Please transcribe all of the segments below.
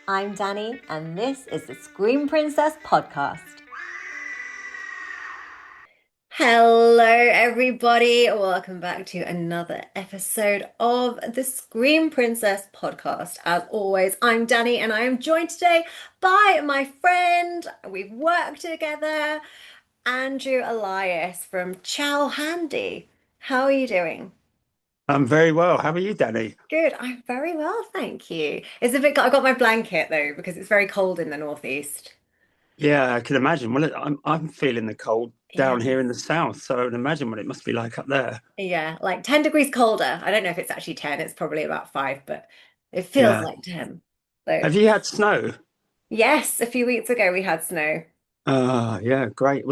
I'm Danny, and this is the Scream Princess podcast. Hello, everybody. Welcome back to another episode of the Scream Princess podcast. As always, I'm Danny, and I am joined today by my friend. We've worked together, Andrew Elias from Ciao. How are you doing? I'm very well. How are you, Danny? Good. I'm very well, thank you. It's a bit. I got my blanket though because it's very cold in the northeast. Yeah, I can imagine. Well, I'm feeling the cold Yeah. down here in the south, so I would imagine what it must be like up there. Yeah, like 10 degrees colder. I don't know if it's actually 10, it's probably about 5, but it feels Yeah. like 10. So, Have you had snow? yes, a few weeks ago we had snow. Yeah, great.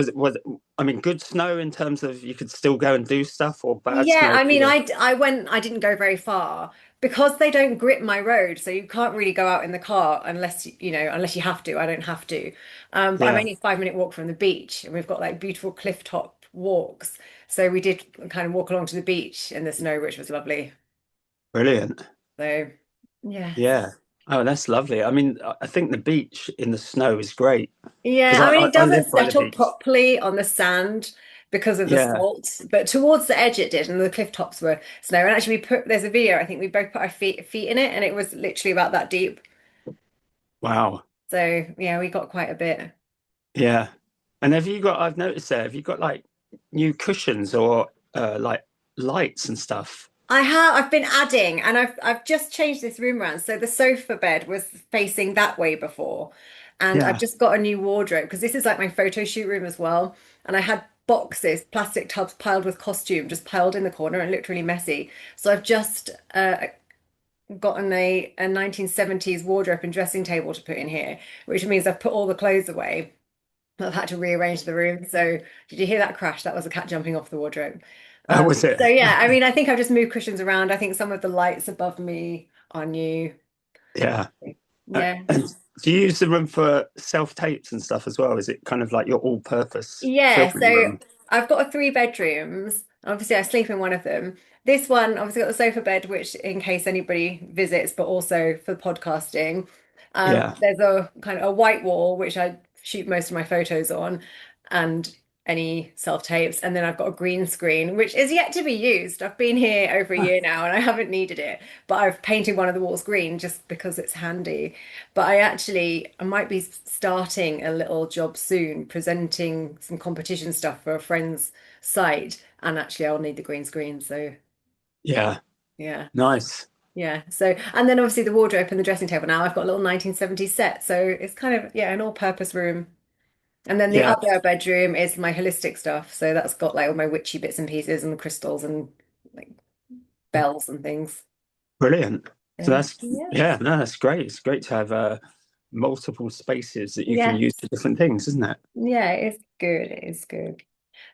I mean, good snow in terms of you could still go and do stuff, or bad Yeah, snow I for mean, you? I didn't go very far because they don't grip my road, so you can't really go out in the car unless unless you have to. I don't have to. But I'm Yeah, only a 5 minute walk from the beach, and we've got like beautiful cliff top walks. So we did kind of walk along to the beach in the snow, which was lovely. brilliant. So, yes. Yeah. Oh, that's lovely. I mean, I think the beach in the snow is great because Yeah, I I, mean, I, it I live doesn't by the settle beach. properly on the sand because of the Yeah. salt, but towards the edge it did, and the cliff tops were snow. And actually, there's a video. I think we both put our feet in it, and it was literally about that deep. Wow. So yeah, we got quite a bit. Yeah. And I've noticed there, have you got like new cushions or like lights and stuff? I've been adding, and I've just changed this room around. So the sofa bed was facing that way before, and I've Yeah. just got a new wardrobe because this is like my photo shoot room as well. And I had boxes, plastic tubs piled with costume, just piled in the corner and looked really messy. So I've just gotten a 1970s wardrobe and dressing table to put in here, which means I've put all the clothes away. I've had to rearrange the room. So did you hear that crash? That was a cat jumping off the wardrobe. That was it. So yeah, I mean, I think I've just moved cushions around. I think some of the lights above me are new. Yeah. Yeah. And do you use the room for self-tapes and stuff as well? Is it kind of like your all-purpose Yeah, filming so room? I've got three bedrooms. Obviously, I sleep in one of them. This one, obviously, got the sofa bed, which in case anybody visits, but also for podcasting. Yeah. There's a kind of a white wall, which I shoot most of my photos on, and any self-tapes. And then I've got a green screen, which is yet to be used. I've been here over a Ah, year now, and I haven't needed it, but I've painted one of the walls green just because it's handy. But I might be starting a little job soon, presenting some competition stuff for a friend's site. And actually, I'll need the green screen. So, yeah. yeah, Nice. yeah. So, and then obviously the wardrobe and the dressing table now, I've got a little 1970s set. So it's kind of, yeah, an all-purpose room. And then the Yeah. other bedroom is my holistic stuff. So that's got like all my witchy bits and pieces and crystals and like bells and things. Brilliant. So So, that's yes. yeah, no, that's great. It's great to have multiple spaces that you can Yeah. use for different things, isn't it? Yeah, it's good. It is good.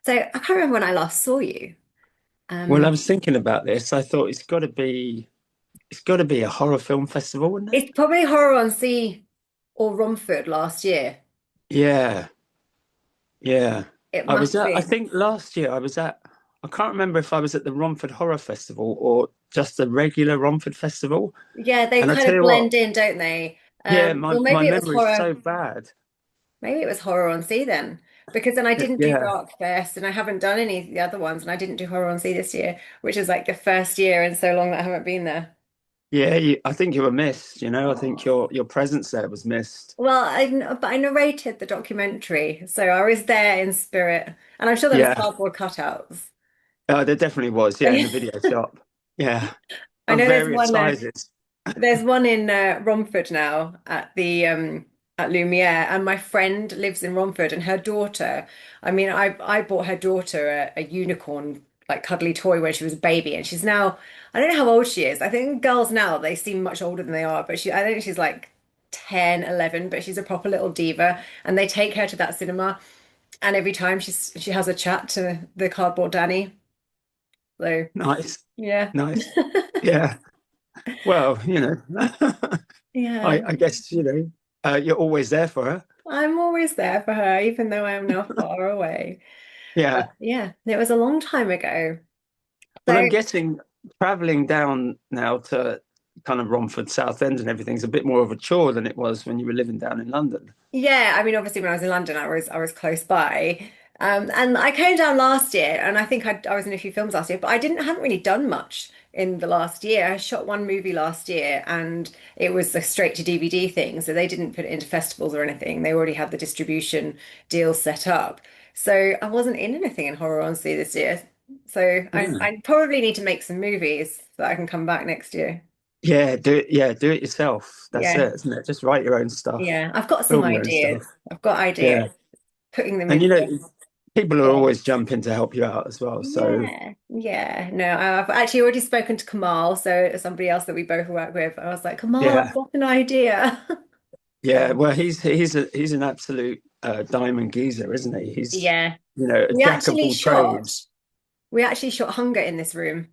So I can't remember when I last saw you. Well, I Um, was thinking about this. I thought it's got to be a horror film festival, isn't it? it's probably Horror on Sea or Romford last year. Yeah. Yeah. It I was must at, I be. think last year I can't remember if I was at the Romford Horror Festival or just the regular Romford Festival. Yeah, they And I kind tell of you what, blend in, don't they? yeah, my, Or my maybe it was memory is horror. so bad. Maybe it was Horror on Sea then, because then I didn't do Yeah. Dark Fest and I haven't done any of the other ones, and I didn't do Horror on Sea this year, which is like the first year in so long that I haven't been there. Yeah, I think you were missed, I think Oh. your presence there was missed. Well, but I narrated the documentary, so I was there in spirit, and I'm sure there was Yeah. cardboard cutouts. There definitely was, yeah, in the video shop. Yeah. I Of know various sizes. there's one in Romford now at the at Lumiere, and my friend lives in Romford, and her daughter. I mean, I bought her daughter a unicorn like cuddly toy when she was a baby, and she's now I don't know how old she is. I think girls now they seem much older than they are, but I think she's like 10, 11, but she's a proper little diva, and they take her to that cinema, and every time she has a chat to the cardboard Danny. So Nice. yeah. Nice. Yeah. Well, Yeah. I guess, you're always there for her. I'm always there for her, even though I am now far away. Yeah. But yeah, it was a long time ago. Well, So I'm guessing traveling down now to kind of Romford South End and everything's a bit more of a chore than it was when you were living down in London. Yeah, I mean, obviously, when I was in London, I was close by, and I came down last year, and I think I was in a few films last year, but I haven't really done much in the last year. I shot one movie last year, and it was a straight to DVD thing, so they didn't put it into festivals or anything. They already had the distribution deal set up, so I wasn't in anything in horror honestly this year. So Yeah. I probably need to make some movies so I can come back next year. Yeah, do it. Yeah, do it yourself. That's Yeah, it, isn't it? Just write your own stuff, yeah, I've got some film your own ideas. stuff. I've got ideas. Yeah, Putting them and you into know, people are yeah. always jumping to help you out as well. So Yeah, yeah. No, I've actually already spoken to Kamal, so somebody else that we both work with. I was like, Kamal, I've yeah, got an idea. yeah. Well, he's an absolute diamond geezer, isn't he? He's Yeah. a We jack of actually all shot, trades. we actually shot Hunger in this room.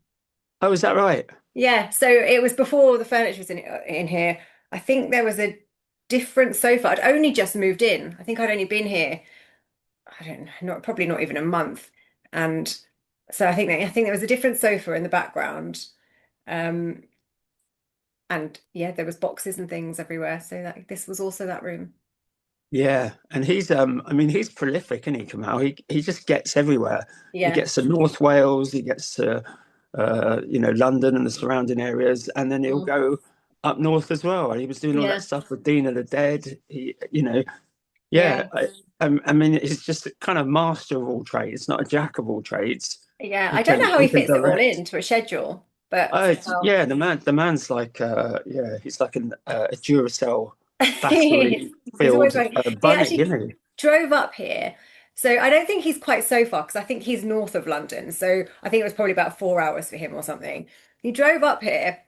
Oh, is that right? Yeah, so it was before the furniture was in here. I think there was a different sofa. I'd only just moved in. I think I'd only been here, I don't know, probably not even a month. And so I think there was a different sofa in the background. Um, And yeah, there was boxes and things everywhere. So that this was also that room. Yeah, and I mean he's prolific, isn't he, Kamal? He just gets everywhere. He Yeah. gets to North Wales, he gets to London and the surrounding areas, and then he'll Mm. go up north as well. And he was doing all that Yeah. stuff with Dean of the Dead. Yeah, Yeah. I mean he's just a kind of master of all trades, not a jack of all trades. Yeah. He I don't know can how he he can fits it all direct. into a schedule, but Oh, somehow the man's like he's like a Duracell he's, battery he's always filled like he bunny, actually isn't he? drove up here. So I don't think he's quite so far because I think he's north of London. So I think it was probably about 4 hours for him or something. He drove up here.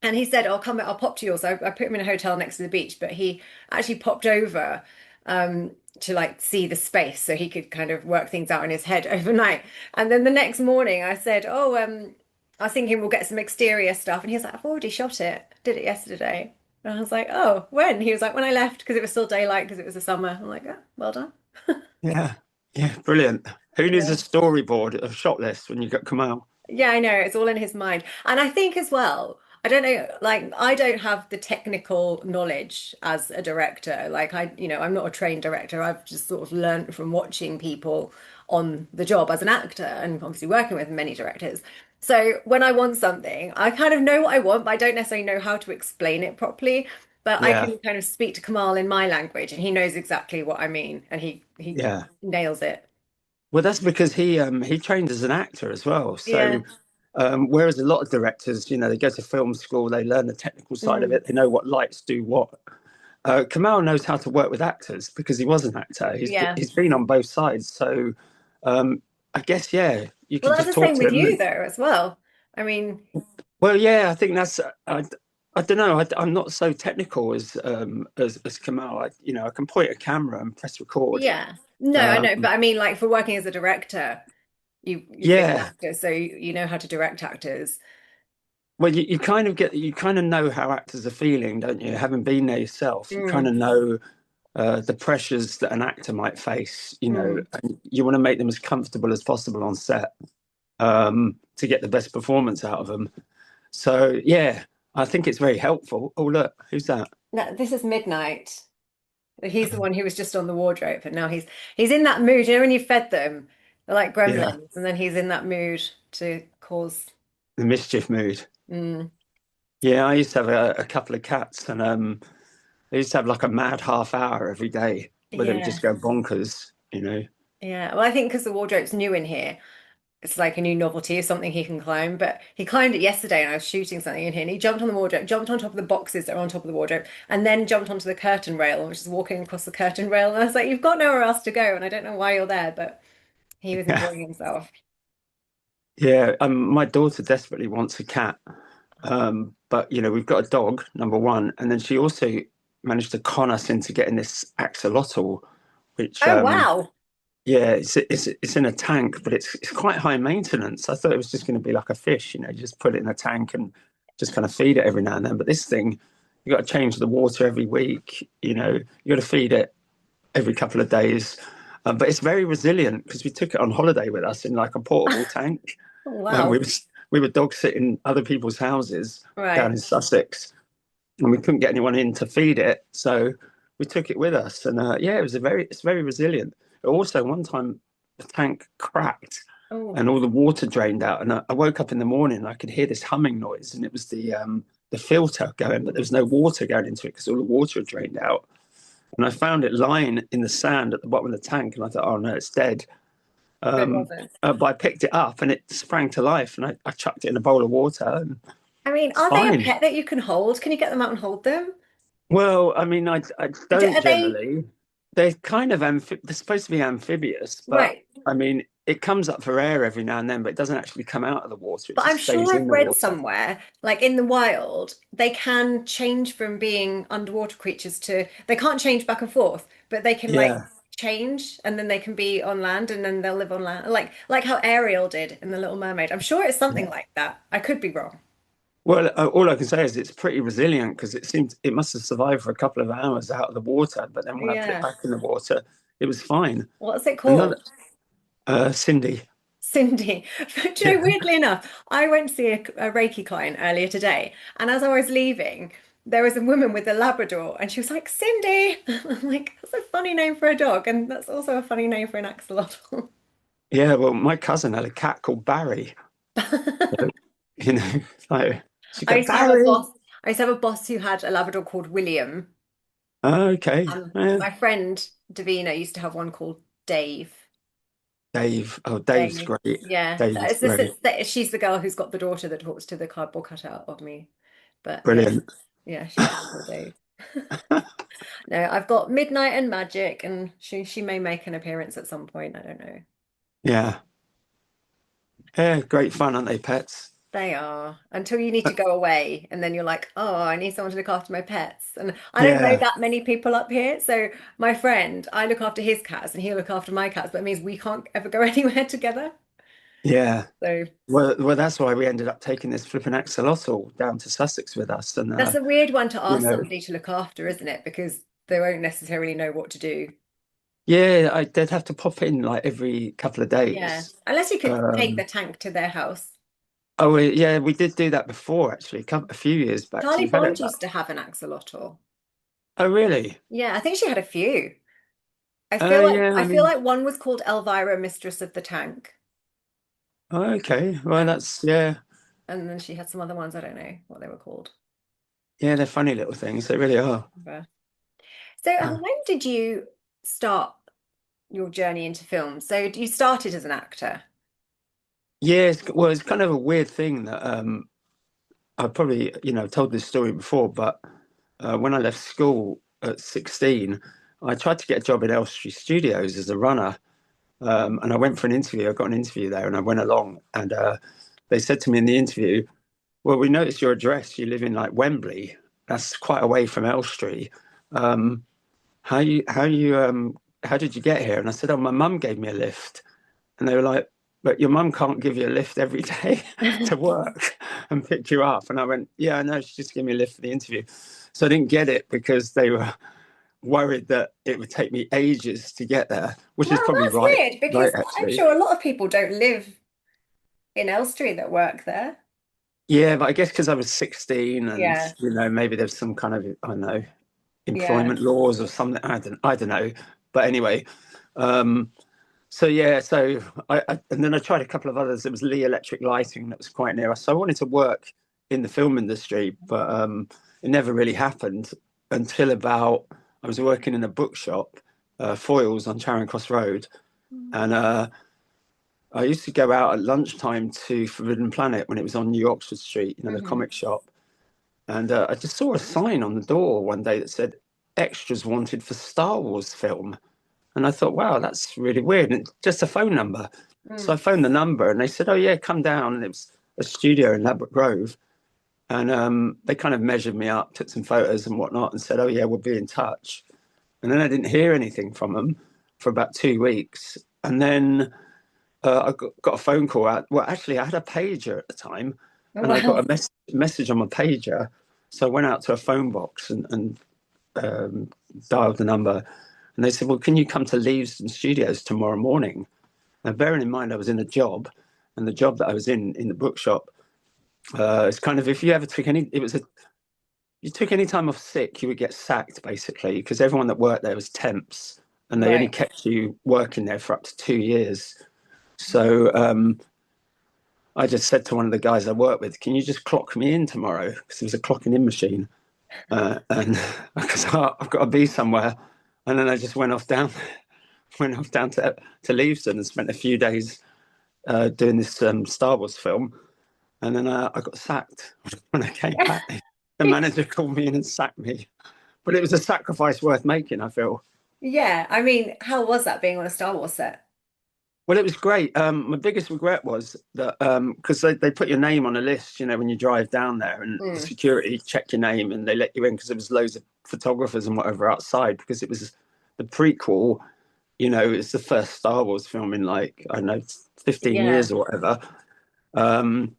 And he said, I'll pop to yours. So I put him in a hotel next to the beach, but he actually popped over um, to like see the space so he could kind of work things out in his head overnight. And then the next morning I said, I was thinking we'll get some exterior stuff. And he was like, I've already shot it. Did it yesterday. And I was like, oh, when? He was like, when I left because it was still daylight because it was the summer. I'm like, oh, well done. Yeah, yeah, brilliant. Who needs a Yeah. storyboard, a shot list when you got come out? Yeah, I know. It's all in his mind. And I think as well, I don't know, like I don't have the technical knowledge as a director. Like I'm not a trained director. I've just sort of learned from watching people on the job as an actor and obviously working with many directors. So when I want something, I kind of know what I want, but I don't necessarily know how to explain it properly. But I Yeah, can kind of speak to Kamal in my language and he knows exactly what I mean and he yeah. nails it. Well, that's because he trained as an actor as well. Yeah. So whereas a lot of directors, they go to film school, they learn the technical side of Mm. it, they know what lights do what. Kamal knows how to work with actors because he was an actor. Yeah. He's been on both sides. So I guess yeah, you Well, can that's just the talk same to with him. you, though, as well. I mean, Well, yeah, I think that's. I don't know. I'm not so technical as Kamal. I can point a camera and press record. yeah. No, I Um, know, but I mean, like for working as a director, you've been an yeah. actor, so you know how to direct actors. Well, you kind of know how actors are feeling, don't you? Having been there yourself, you kind Mm, of know the pressures that an actor might face. mm. And you want to make them as comfortable as possible on set to get the best performance out of them. So yeah, I think it's very helpful. Oh, look, who's that? No, this is Midnight. He's the one who was just on the wardrobe, and now he's in that mood. You know, when you fed them, they're like Yeah, gremlins, and then he's in that mood to cause. the mischief mood. Mm, Yeah, I used to have a couple of cats, and I used to have like a mad half hour every day where they would yeah, just go bonkers. yeah. Well, I think because the wardrobe's new in here. It's like a new novelty of something he can climb. But he climbed it yesterday and I was shooting something in here and he jumped on the wardrobe, jumped on top of the boxes that are on top of the wardrobe, and then jumped onto the curtain rail and was just walking across the curtain rail. And I was like, you've got nowhere else to go. And I don't know why you're there, but he was Yeah, enjoying himself. yeah. My daughter desperately wants a cat, but we've got a dog, number one, and then she also managed to con us into getting this axolotl, which Oh, wow. yeah, it's in a tank, but it's quite high maintenance. I thought it was just going to be like a fish, you just put it in a tank and just kind of feed it every now and then. But this thing, you got to change the water every week. You got to feed it every couple of days. But it's very resilient because we took it on holiday with us in like a portable tank. Oh, And wow. we were dog sitting other people's houses down Right. in Sussex, and we couldn't get anyone in to feed it, so we took it with us. And yeah, it's very resilient. Also, one time the tank cracked Oh, and all the water drained out, and I woke up in the morning and I could hear this humming noise, and it was the filter going, but there was no water going into it because all the water had drained out. And I found it lying in the sand at the bottom of the tank, and I thought, oh no, it's dead. but it wasn't. But I picked it up and it sprang to life, and I chucked it in a bowl of water, and I mean, it's are they a fine. pet that you can hold? Can you get them out and hold them? Well, I mean, I don't Are they generally. They're kind of they're supposed to be amphibious, but right? I mean, it comes up for air every now and then, but it doesn't actually come out of the water. It But I'm just sure stays I've in the read water. somewhere, like in the wild, they can change from being underwater creatures to, they can't change back and forth, but they can like Yeah. change and then they can be on land and then they'll live on land. Like how Ariel did in The Little Mermaid. I'm sure it's something like that. I could be wrong. Well, all I can say is it's pretty resilient because it must have survived for a couple of hours out of the water, but then when I put it Yeah. back in the water, it was fine. What's it Another, called? Cindy. Cindy. But you know, Yeah. weirdly enough, I went to see a Reiki client earlier today, and as I was leaving, there was a woman with a Labrador, and she was like, Cindy. I'm like, that's a funny name for a dog, and that's also a funny name for an axolotl. Yeah, well, my cousin had a cat called Barry. I You know, like she go used to have a Barry. boss. I used to have a boss who had a Labrador called William. Oh, okay. Yeah. My friend Davina used to have one called Dave. Dave. Oh, Dave's Dave. great. Yeah, Dave is great. she's the girl who's got the daughter that talks to the cardboard cutout of me. But yeah, Brilliant. yeah, she's called her Dave. No, I've got Midnight and Magic, and she may make an appearance at some point. I don't know. Yeah. Yeah, great fun, aren't they, pets? They are until you need to go away, and then you're like, oh, I need someone to look after my pets. And I don't know Yeah. that many people up here. So my friend, I look after his cats, and he'll look after my cats, but it means we can't ever go anywhere together. Yeah. So Well, that's why we ended up taking this flipping axolotl down to Sussex with us. And, that's a weird one to you ask know, somebody to look after, isn't it? Because they won't necessarily know what to do. yeah, they'd have to pop in like every couple of Yeah, days. unless you could take the Um, tank to their house. yeah, we did do that before, actually, a few years back. So Charlie we've had it Bond about, used to have an axolotl. oh, really? Yeah, I think she had a few. Yeah, I I feel mean, like one was called Elvira, Mistress of the Tank, okay. Well, and that's, yeah. then she had some other ones. I don't know what they were called. Yeah, they're funny little things. They really are. But- So, when did you start your journey into film? So, you started as an actor. Yeah, well, it's kind of a weird thing that I probably, told this story before, but when I left school at 16, I tried to get a job in Elstree Studios as a runner. And I went for an interview. I got an interview there and I went along. And they said to me in the interview, well, we noticed your address. You live in like Wembley. That's quite away from Elstree. Um, how did you get here? And I said, oh, my mum gave me a lift. And they were like, but your mum can't give you a lift every day to work and pick you up. And I went, yeah, I know. She just gave me a lift for the interview. So I didn't get it because they were worried that it would take me ages to get there, which is Well, probably that's right, weird because right I'm actually. sure a lot of people don't live in Elstree that work there. Yeah, but I guess because I was 16 and, Yeah, maybe there's some kind of, I don't know, yeah. employment laws or something. I don't know. But anyway, um, so yeah, and then I tried a couple of others. There was Lee Electric Lighting that was quite near us. So I wanted to work in the film industry, but it never really happened until about I was working in a bookshop, Foyles on Charing Cross Road, and I used to go out at lunchtime to Forbidden Planet when it was on New Oxford Street, the Hmm. comic shop. And I just saw a sign on the door one day that said extras wanted for Star Wars film. And I thought, wow, that's really weird. And just a phone number. So I Mm. phoned the number and they said, oh, yeah, come down. And it was a studio in Ladbroke Grove. And they kind of measured me up, took some photos and whatnot, and said, oh, yeah, we'll be in touch. And then I didn't hear anything from them for about 2 weeks. And then I got a phone call out. Well, actually, I had a pager at the time, Oh, and I got wow. a message on my pager. So I went out to a phone box and dialed the number, and they said, "Well, can you come to Leavesden Studios tomorrow morning?" Now, bearing in mind I was in a job, and the job that I was in the bookshop It's kind of if you ever took any, it was a you took any time off sick, you would get sacked basically because everyone that worked there was temps, and they only Right. kept you working there for up to 2 years. So I just said to one of the guys I work with, "Can you just clock me in tomorrow?" Because there was a clocking in machine, and because I've got to be somewhere. And then I just went off down to Leavesden and spent a few days doing this Star Wars film. And then I got sacked when I came back. The manager called me in and sacked me, but it was a sacrifice worth making, I feel. Yeah, I mean, how was that being on a Star Wars set? Well, it was great. My biggest regret was that because they put your name on a list, you know, when you drive down there, and the Mm. security check your name and they let you in because there was loads of photographers and whatever outside because it was the prequel. You know, it's the first Star Wars film in like I don't know 15 Yeah. years or whatever. Um,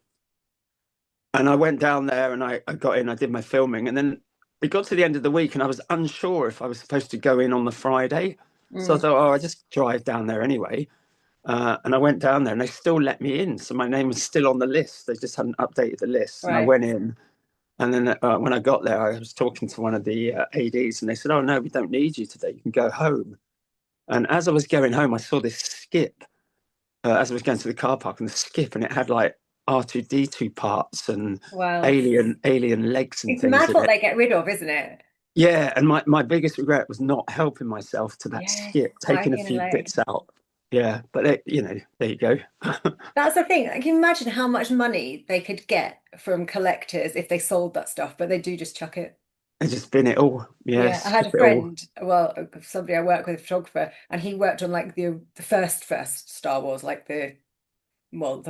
and I went down there and I got in. I did my filming, and then it got to the end of the week, and I was unsure if I was supposed to go in on the Friday. So I Mm. thought, oh, I just drive down there anyway. And I went down there and they still let me in. So my name was still on the list. They just hadn't updated the list. And I Right. went in. And then when I got there, I was talking to one of the ADs and they said, oh, no, we don't need you today. You can go home. And as I was going home, I saw this skip as I was going to the car park and the skip, and it had like R2D2 parts and Wow. alien legs and It's things mad in what it. they get rid of, isn't it? Yeah, and my biggest regret was not helping myself to that Yes, skip, taking a flying in a few leg. bits out. Yeah, but it, you know, there you go. That's the thing. I can imagine how much money they could get from collectors if they sold that stuff, but they do just chuck it. I just bin it all. Yeah, Yeah, I had skip a it all. friend, well, somebody I work with, a photographer, and he worked on like the first Star Wars, like the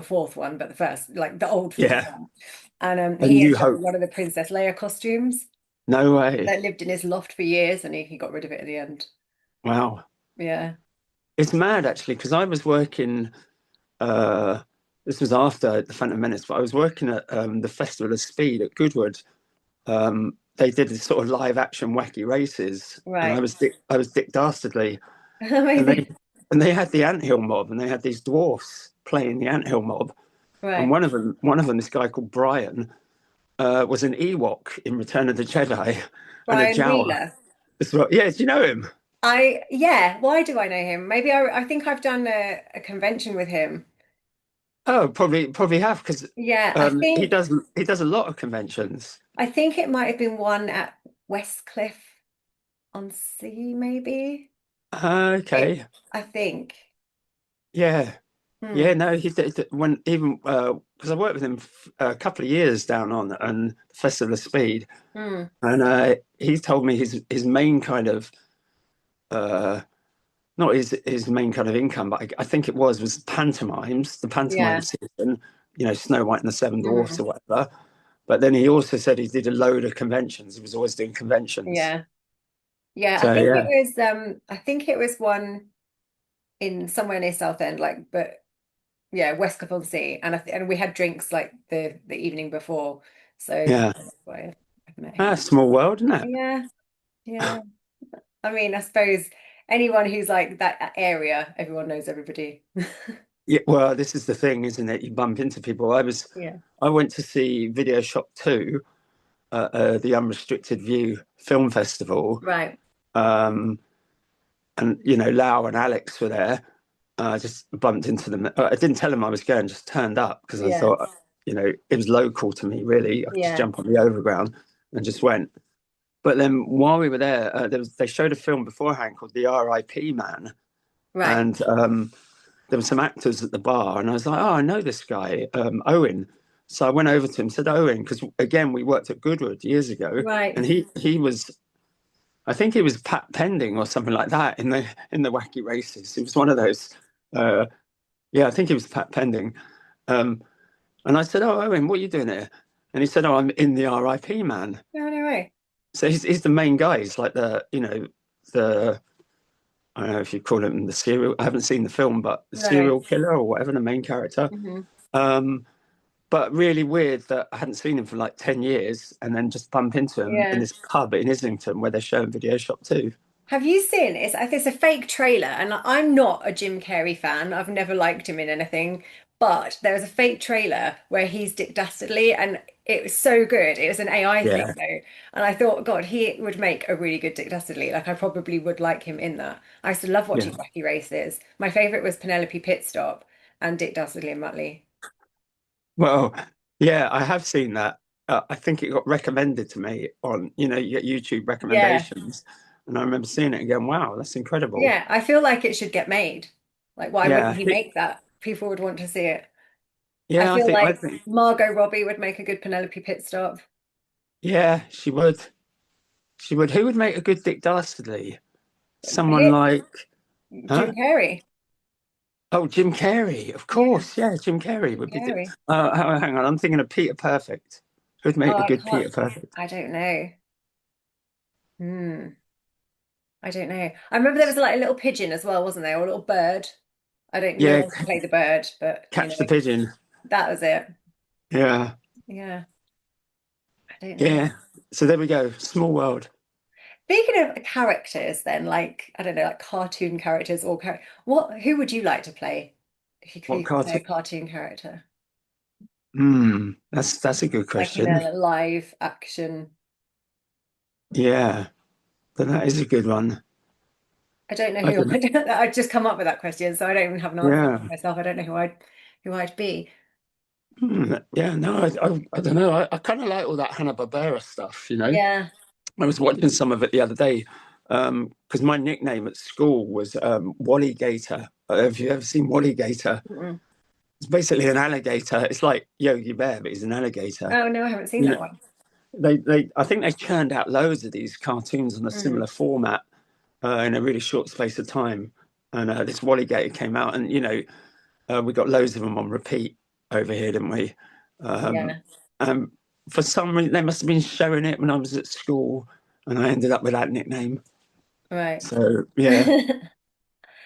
fourth one, but the first, like the old fourth Yeah. one. And A he New ended up Hope. with one of the Princess Leia costumes No way. that lived in his loft for years, and he got rid of it at the end. Wow. Yeah. It's mad actually, because I was working uh this was after the Phantom Menace, but I was working at the Festival of Speed at Goodwood. They did this sort of live action wacky races, and Right. I was Dick Dastardly, and Amazing. they had the anthill mob, and they had these dwarfs playing the anthill mob, and Right. one of them, this guy called Brian, was an Ewok in Return of the Jedi, and a Brian Jawa. Wheeler. Yeah, do you know him? Yeah, why do I know him? Maybe I think I've done a convention with him. Oh, probably have because Yeah, he does a lot of conventions. I think it might have been one at Westcliff on Sea, maybe. It, Okay, I think. yeah, Hmm. yeah. No, he did when even because I worked with him a couple of years down on Festival of Speed, Hmm. and he told me his main kind of uh, not his main kind of income, but I think it was pantomimes, the pantomime Yeah. season. You know, Snow White and the Seven Dwarfs Hmm. or whatever. But then he also said he did a load of conventions. He was always doing conventions. Yeah. Yeah, So yeah, I think it was one in somewhere near Southend, like, but yeah, Westcliff on Sea, and we had drinks like the evening before, so yeah. that's why I've met Ah, him. small world, isn't it? Yeah, yeah. I mean, I suppose anyone who's like that area, everyone knows everybody. Yeah, well, this is the thing, isn't it? You bump into people. Yeah. I went to see Video Shop 2 at the Unrestricted View Film Festival. Right. Um, and, you know, Lau and Alex were there. I just bumped into them. I didn't tell them I was going, just turned up because I Yeah. thought, you know, it was local to me, really. I could just Yeah. jump on the overground and just went. But then while we were there, they showed a film beforehand called The R.I.P. Man. Right. And there were some actors at the bar, and I was like, "Oh, I know this guy, Owen." So I went over to him, and said, "Owen," because again we worked at Goodwood years ago, Right. and he was, I think he was Pat Pending or something like that in the wacky races. He was one of those. Uh, yeah, I think he was Pat Pending. Um, and I said, "Oh, Owen, what are you doing here?" And he said, "Oh, I'm in the R.I.P. Man." No, no way. So he's the main guy. He's like the I don't know if you call him the serial. I haven't seen the film, but the No. serial killer or whatever, the main character. Hmm. Um, but really weird that I hadn't seen him for like 10 years and then just bump into him in Yeah. this pub in Islington where they're showing Video Shop 2. Have you seen it's a fake trailer, and I'm not a Jim Carrey fan. I've never liked him in anything, But there was a fake trailer where he's Dick Dastardly, and it was so good. It was an AI thing Yeah, though, and I thought, God, he would make a really good Dick Dastardly. Like I probably would like him in that. I used to love yeah. watching Wacky Races. My favorite was Penelope Pitstop and Dick Dastardly and Muttley. Well, yeah, I have seen that. I think it got recommended to me on, you get YouTube Yeah, recommendations, and I remember seeing it again. Wow, that's incredible. yeah. I feel like it should get made. Like, why wouldn't Yeah, he make that? People would want to see it. I yeah, feel I like think, Margot Robbie would make a good Penelope Pitstop. yeah, she would. She would. Who would make a good Dick Dastardly? Someone Hit like, Jim huh? Carrey. Oh, Jim Carrey, of Yeah, course. Yeah, Jim Carrey Jim would be. Carrey. Hang on, I'm thinking of Peter Perfect. Who'd Oh, make a I good can't. Peter Perfect? I don't know. Hmm. I don't know. I remember there was like a little pigeon as well, wasn't there? Or a little bird. I don't know Yeah, one to play the bird, but Catch the Pigeon. that was it. Yeah, Yeah, I don't know. yeah. So there we go. Small world. Speaking of characters, then, like I don't know, like cartoon characters or who would you like to play if What you could play a cartoon? cartoon character, That's a good like in question. a live action? Yeah, but that is a good one. I don't know I who don't know. I'd just come up with that question, so I don't even have an answer Yeah. for myself. I don't know who I'd be. Yeah, no, I don't know. I kind of like all that Hanna-Barbera stuff. Yeah. I was watching some of it the other day because my nickname at school was Wally Gator. Have you ever seen Wally Gator? Mm-mm. It's basically an alligator. It's like Yogi Bear, but he's an alligator. Oh no, I haven't seen You that know, one. I think they churned out loads of these cartoons on a Mm. similar format in a really short space of time. And this Wally Gator came out, and we got loads of them on repeat over here, didn't we? Um, Yeah. um, for some reason, they must have been showing it when I was at school, and I ended up with that nickname. Right. So yeah,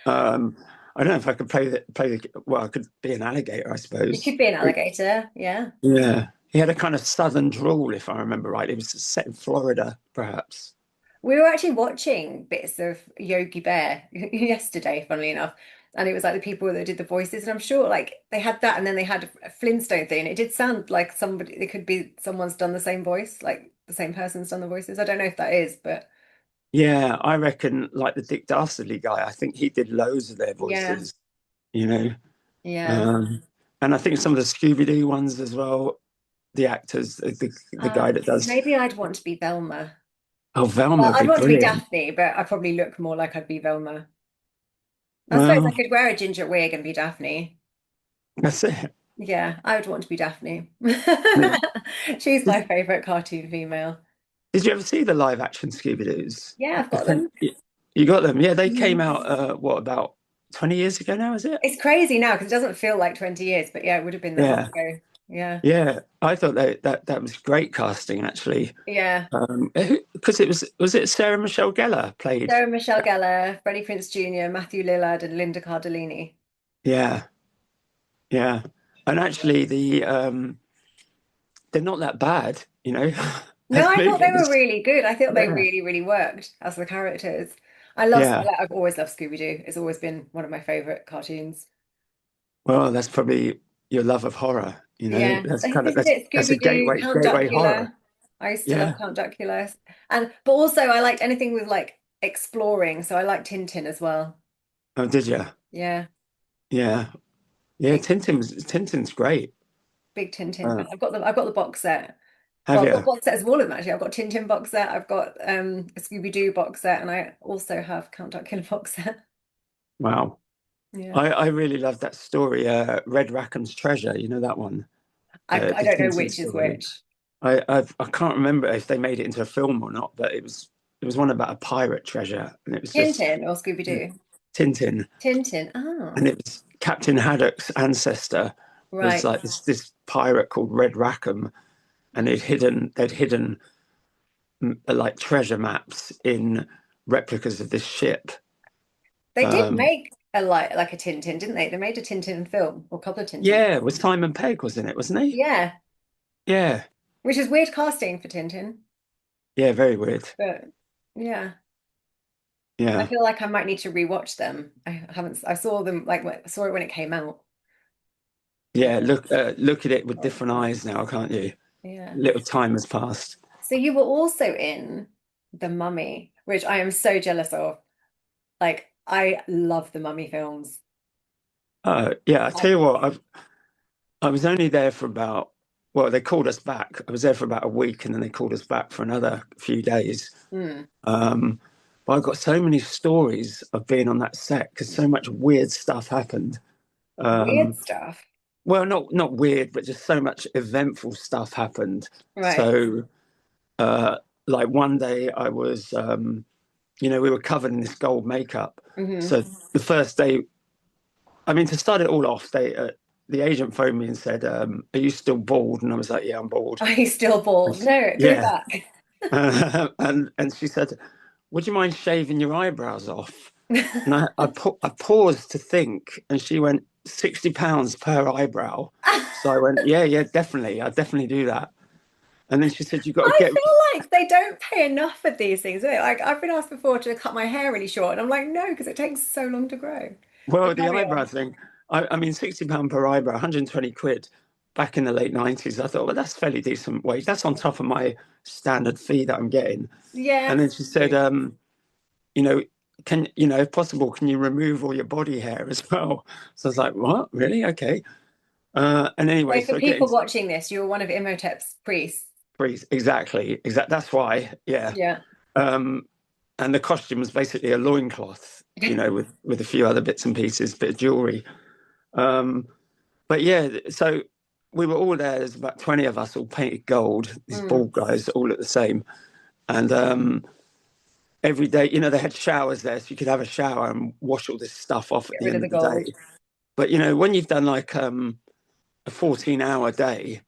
um, I don't know if I could play the. Well, I could be an alligator, I You suppose. could be an alligator. Yeah. Yeah, he had a kind of southern drawl, if I remember right. It was set in Florida, perhaps. We were actually watching bits of Yogi Bear yesterday, funnily enough. And it was like the people that did the voices. And I'm sure like they had that and then they had a Flintstone thing. It did sound like somebody, it could be someone's done the same voice, like the same person's done the voices. I don't know if that is, but Yeah, I reckon like the Dick Dastardly guy. I think he did loads of their yeah, voices. You know, yeah. um, and I think some of the Scooby Doo ones as well. The actors, the guy that does. Maybe I'd want to be Velma. Oh, Velma Well, would I'd be want to be brilliant. Daphne, but I probably look more like I'd be Velma. I suppose I Well, could wear a ginger wig and be Daphne. that's it. Yeah, I would want to be Daphne. Did, She's my favorite cartoon female. did you ever see the live action Scooby Doo's? Yeah, I've I got think them. you got them. Yeah, they came Mhm. out. What about 20 years ago now? Is it? It's crazy now because it doesn't feel like 20 years, but yeah, it would have been that long Yeah, ago. Yeah. yeah. I thought that was great casting actually. Yeah. Because it was it Sarah Michelle Gellar played. Sarah Michelle Gellar, Freddie Prinze Jr., Matthew Lillard, and Linda Cardellini. Yeah, yeah. And actually, they're not that bad. No, As I thought they were movies. really good. I thought they Yeah, really, really worked as the characters. yeah. I've always loved Scooby-Doo. It's always been one of my favorite cartoons. Well, that's probably your love of horror. Yeah, That's this kind of is that's it. that's a Scooby-Doo, Count gateway horror. Dracula. I used to love Yeah. Count Dracula. And but also I liked anything with like exploring, so I liked Tintin as well. Oh, did you? Yeah, Yeah. Yeah. big Tintin's great. big Tintin fan. Uh, I've got the box set. have Well, I've got you? box sets of all of them actually. I've got Tintin box set, I've got a Scooby-Doo box set, and I also have Count Dracula box set. Wow. Yeah. I really love that story, Red Rackham's Treasure. You know that one, I the don't know Tintin which is story. which. I can't remember if they made it into a film or not, but it was one about a pirate treasure, and it was just Tintin or Scooby-Doo? Tintin, Tintin. Oh, and it was Captain Haddock's ancestor was right. like this pirate called Red Rackham, and they'd hidden like treasure maps in replicas of this ship. They did Um, make a like a Tintin, didn't they? They made a Tintin film or a couple of Tintin. yeah, with Simon Pegg, wasn't it? Wasn't he? Yeah, Yeah, which is weird casting for Tintin, yeah, very weird. but yeah, I Yeah, feel like I might need to rewatch them. I haven't. I saw them like I saw it when it came out. Yeah, look at it with different eyes now, can't you? Yeah. Little time has passed. So you were also in The Mummy, which I am so jealous of. Like, I love the Mummy films. Yeah, I I, tell you what, I was only there for about, well, they called us back. I was there for about a week, and then they called us back for another few days. mm, Um, but I've got so many stories of being on that set because so much weird stuff happened. weird Um, stuff. well, not weird, but just so much eventful stuff happened. Right. So, uh, like one day I was, we were covered in this gold makeup. Hmm. So the first day, I mean, to start it all off, the agent phoned me and said, "Are you still bald?" And I was like, "Yeah, I'm bald." Are you still And bald? No, go yeah, back. and she said, "Would you mind shaving your eyebrows off?" And I paused to think, and she went, £60 per eyebrow. So I went, yeah, yeah, definitely. I definitely do that. And then she said, you got to I get, feel like they don't pay enough for these things. Like I've been asked before to cut my hair really short, and I'm like, no, because it takes so long to grow. well, But the carry eyebrow on. thing. I mean, £60 per eyebrow, 120 quid back in the late 90s. I thought, well, that's fairly decent wage. That's on top of my standard fee that I'm getting. Yeah, And then she said, true. you know, if possible, can you remove all your body hair as well? So I was like, what? Really? Okay. And anyway, So for so getting people watching this, you were one of Imhotep's priests. priests, exactly, exactly. That's why, yeah. Yeah. Um, and the costume was basically a loincloth, with a few other bits and pieces, bit of jewelry. Um, but yeah, so we were all there. There's about 20 of us, all painted gold. These Mm, bald guys, all look the same. And every day, they had showers there, so you could have a shower and wash all this stuff off at get the rid of end the of the gold. day. But when you've done like a 14-hour day,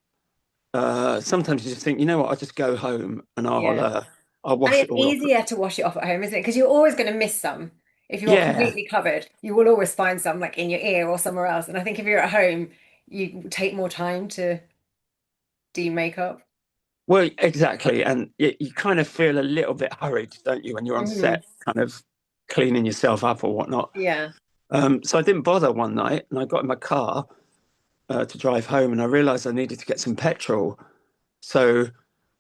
sometimes you just think, you know what, I'll just go home and Yeah. I'll And wash it it's all off. easier to wash it off at home, isn't it? Because you're always going to miss some. If you're Yeah. completely covered, you will always find some like in your ear or somewhere else. And I think if you're at home, you take more time to do makeup. Well, exactly. And you kind of feel a little bit hurried, don't you, when you're on Hmm. set, kind of cleaning yourself up or whatnot. Yeah. So I didn't bother one night and I got in my car to drive home and I realized I needed to get some petrol. So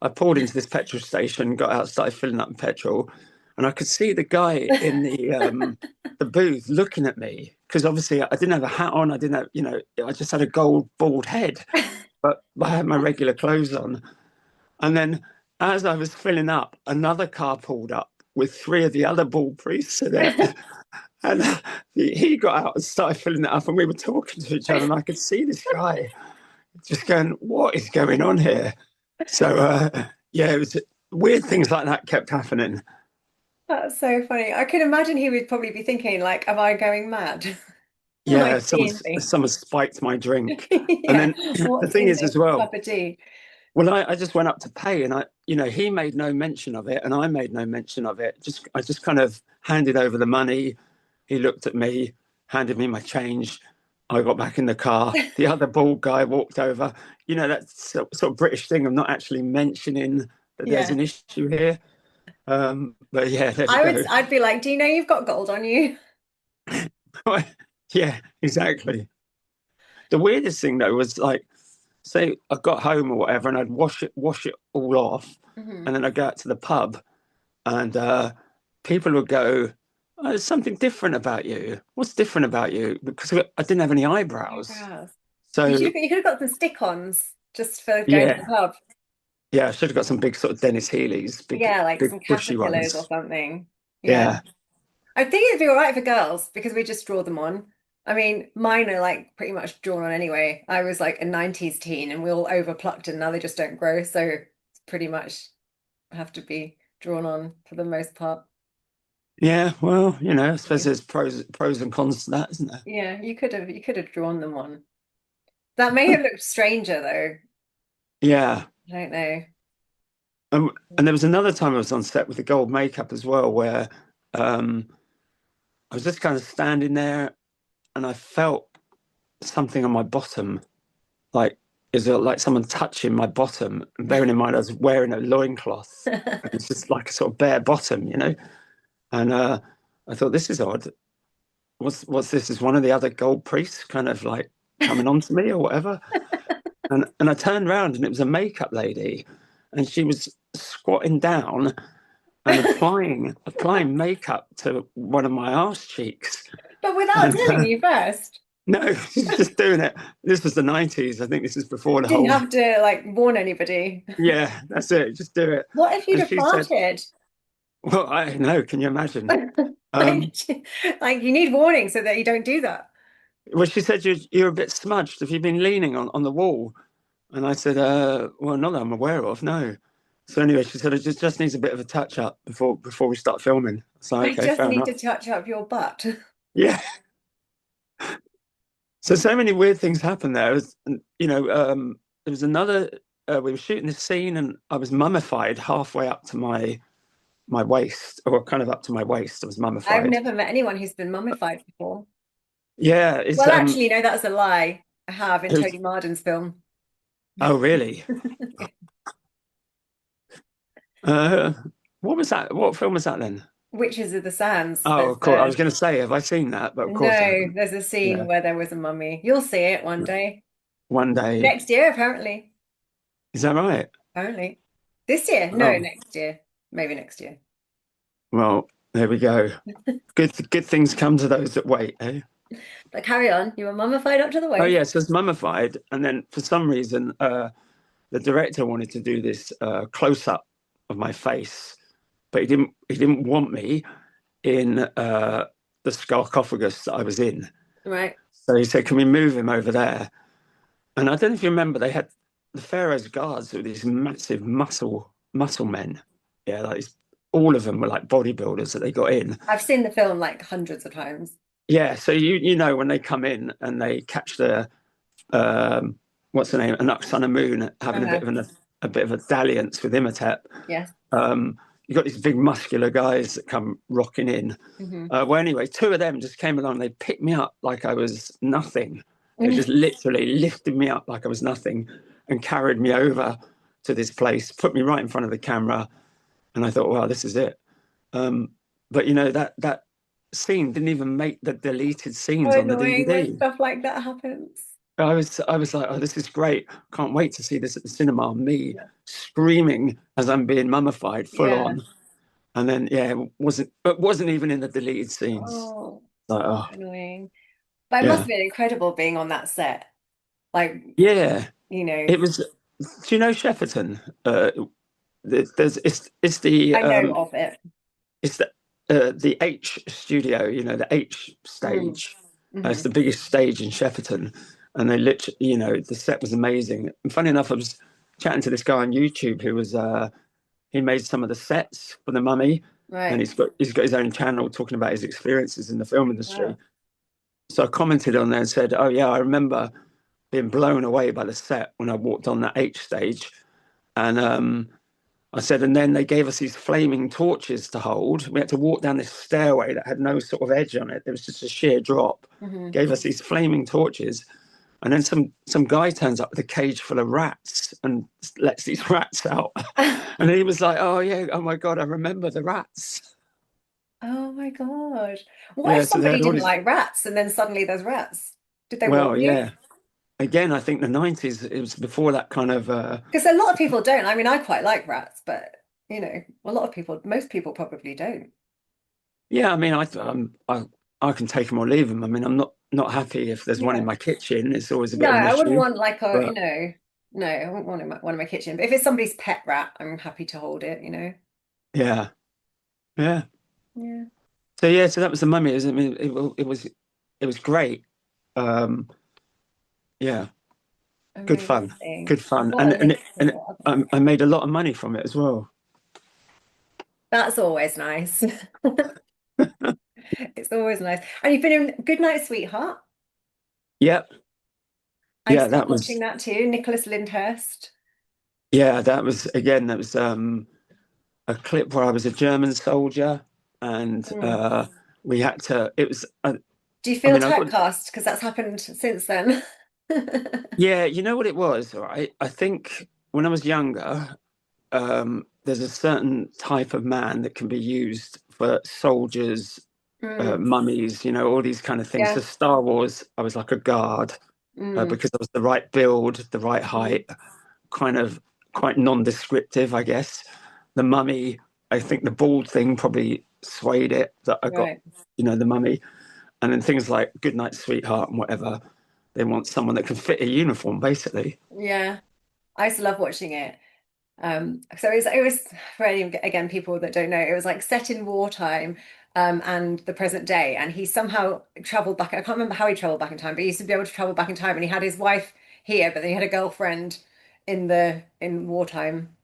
I pulled into this petrol station, got out, started filling up petrol, and I could see the guy in the booth looking at me because obviously I didn't have a hat on. I didn't have, I just had a gold bald head, but I had my regular clothes on. And then as I was filling up, another car pulled up with three of the other bald priests in it. And he got out and started filling it up, and we were talking to each other, and I could see this guy just going, "What is going on here?" So, yeah, it was weird things like that kept happening. That's so funny. I can imagine he would probably be thinking, like, am I going mad? Am I Yeah, seeing things? someone spiked my drink, and Yeah. then the What's thing in is this as well. cup of tea? Well, I just went up to pay, and he made no mention of it, and I made no mention of it. I just kind of handed over the money. He looked at me, handed me my change. I got back in the car. The other bald guy walked over. That sort of British thing of not actually mentioning that there's Yeah. an issue here. But yeah, there we go. I'd be like, do you know you've got gold on you? Yeah, exactly. The weirdest thing though was like, say I got home or whatever, and I'd wash it all off, Hmm. and then I'd go out to the pub, and people would go, oh, "There's something different about you. What's different about you?" Because I didn't have any eyebrows. Eyebrows. So You could have got some stick-ons just for going to the yeah, pub. yeah, I should have got some big sort of Dennis Healy's, Yeah, like big some bushy caterpillars or ones. something. Yeah. Yeah, I think it'd be all right for girls because we just draw them on. I mean, mine are like pretty much drawn on anyway. I was like a 90s teen and we all over plucked and now they just don't grow. So it's pretty much have to be drawn on for the most part. yeah. Well, I suppose Yeah, there's pros and cons to that, isn't there? yeah, you could have drawn them on. That may have looked stranger though. Yeah. I don't know. And there was another time I was on set with the gold makeup as well, where um, I was just kind of standing there and I felt something on my bottom, like is it like someone touching my bottom? And bearing in mind I was wearing a loincloth, and it's just like a sort of bare bottom. And I thought this is odd. What's this? Is one of the other gold priests kind of like coming on to me or whatever. And I turned around and it was a makeup lady, and she was squatting down and applying makeup to one of my arse cheeks. But without And telling you first. no, she's just doing it. This was the 90s. I think this is before You the didn't whole, have to like warn anybody. yeah, that's it. Just do it. What if you'd And have she said, farted? well, I know. Can you imagine? Like, Um, like you need warning so that you don't do that. well, she said, you're a bit smudged. Have you been leaning on the wall? And I said, well, not that I'm aware of, no. So anyway, she said, it just needs a bit of a touch up before we start filming. So, I okay, just fair need to enough. touch up your butt. Yeah. So many weird things happened there. It was, there was another, we were shooting this scene and I was mummified halfway up to my waist, or kind of up to my waist. I was I've mummified. never met anyone who's been mummified before. Yeah, it's, Well, actually, no, that's a lie. I have in it was, Tony Marden's film. oh, really? Uh, what was that? What film was that then? Witches of the Sands. Oh, There's of course. I was going to say, have I seen that? But of course I no, haven't. there's a scene Yeah. where there was a mummy. You'll see it one day. One day. Next year, apparently. Is that right? Apparently. This year? No, Oh, next year. Maybe next year. well, there we go. Good things come to those that wait, eh? But carry on. You were mummified up to the Oh, waist. yeah, so it's mummified. And then for some reason, the director wanted to do this close up of my face, but he didn't want me in the sarcophagus that I was in. Right. So he said, "Can we move him over there?" And I don't know if you remember, they had the Pharaoh's guards were these massive muscle men. Yeah, like all of them were like bodybuilders that they got in. I've seen the film like hundreds of times. Yeah, so you know when they come in and they catch the um, what's the name, Anux on a moon, having Uh-huh. a bit of a dalliance with Imhotep. Yes. You've got these big muscular guys that come rocking in. Hmm. Well, anyway, two of them just came along. They picked me up like I was nothing. They just literally lifted me up like I was nothing and carried me over to this place, put me right in front of the camera. And I thought, wow, this is it. But that scene didn't even make the deleted So scenes on the annoying when DVD. stuff like that happens. I was like, oh, this is great. Can't wait to see this at the cinema. Me Yeah. screaming as I'm being mummified, full Yeah. on. And then yeah, it wasn't even in the deleted scenes. Oh, Like, so oh annoying. But it must have yeah. been incredible being on that set. Like, Yeah. you know, It was, do you know Shepperton? It's the I know of it. the H studio, the H Mm. stage. It's Hmm. the biggest stage in Shepperton. And they literally, the set was amazing. And funny enough, I was chatting to this guy on YouTube who was he made some of the sets for the Mummy, and Right. he's got his own channel talking about his experiences in the film industry. Wow. So I commented on there and said, "Oh yeah, I remember being blown away by the set when I walked on that H stage." And I said, and then they gave us these flaming torches to hold. We had to walk down this stairway that had no sort of edge on it. It was just a sheer drop. Hmm. Gave us these flaming torches, and then some guy turns up with a cage full of rats and lets these rats out. And he was like, "Oh yeah, oh my god, I remember the rats." Oh my God. What if Yeah, so they somebody had all didn't these. like rats and then suddenly there's rats? Did they warn Well, you? yeah. Again, I think the 90s. It was before that kind of. Because a lot of people don't. I mean, I quite like rats, but a lot of people, most people probably don't. Yeah, I mean, I can take them or leave them. I mean, I'm not happy if there's one in Yeah. my kitchen. It's always a No, bit of an I wouldn't issue. want like But no, I wouldn't want one in my kitchen. But if it's somebody's pet rat, I'm happy to hold it. yeah, yeah. Yeah. So that was the Mummy. I mean, it was great. Um, yeah, good fun, Amazing. good fun, What and a and list it, of and it, I made a lot of money from it as well. That's always nice. It's always nice. And you've been in Good Night, Sweetheart. Yep, I'm yeah, still that watching was that too. Nicholas Lyndhurst. yeah, that was a clip where I was a German soldier, and Mm. we had to. It was. Do you I feel mean, I got. typecast? Because that's happened since then. Yeah, you know what it was, right? I think when I was younger, there's a certain type of man that can be used for soldiers, Mm. mummies, all these kind of things. So Yeah. Star Wars, I was like a guard. Mm, because I was the right build, the right mm, height, kind of quite non-descriptive, I guess. The Mummy, I think the bald thing probably swayed it that I got, right. the Mummy. And then things like Goodnight Sweetheart and whatever, they want someone that can fit a uniform, basically. Yeah. I used to love watching it. So it was for any, again, people that don't know, it was like set in wartime, and the present day, and he somehow traveled back. I can't remember how he traveled back in time, but he used to be able to travel back in time, and he had his wife here, but then he had a girlfriend in wartime,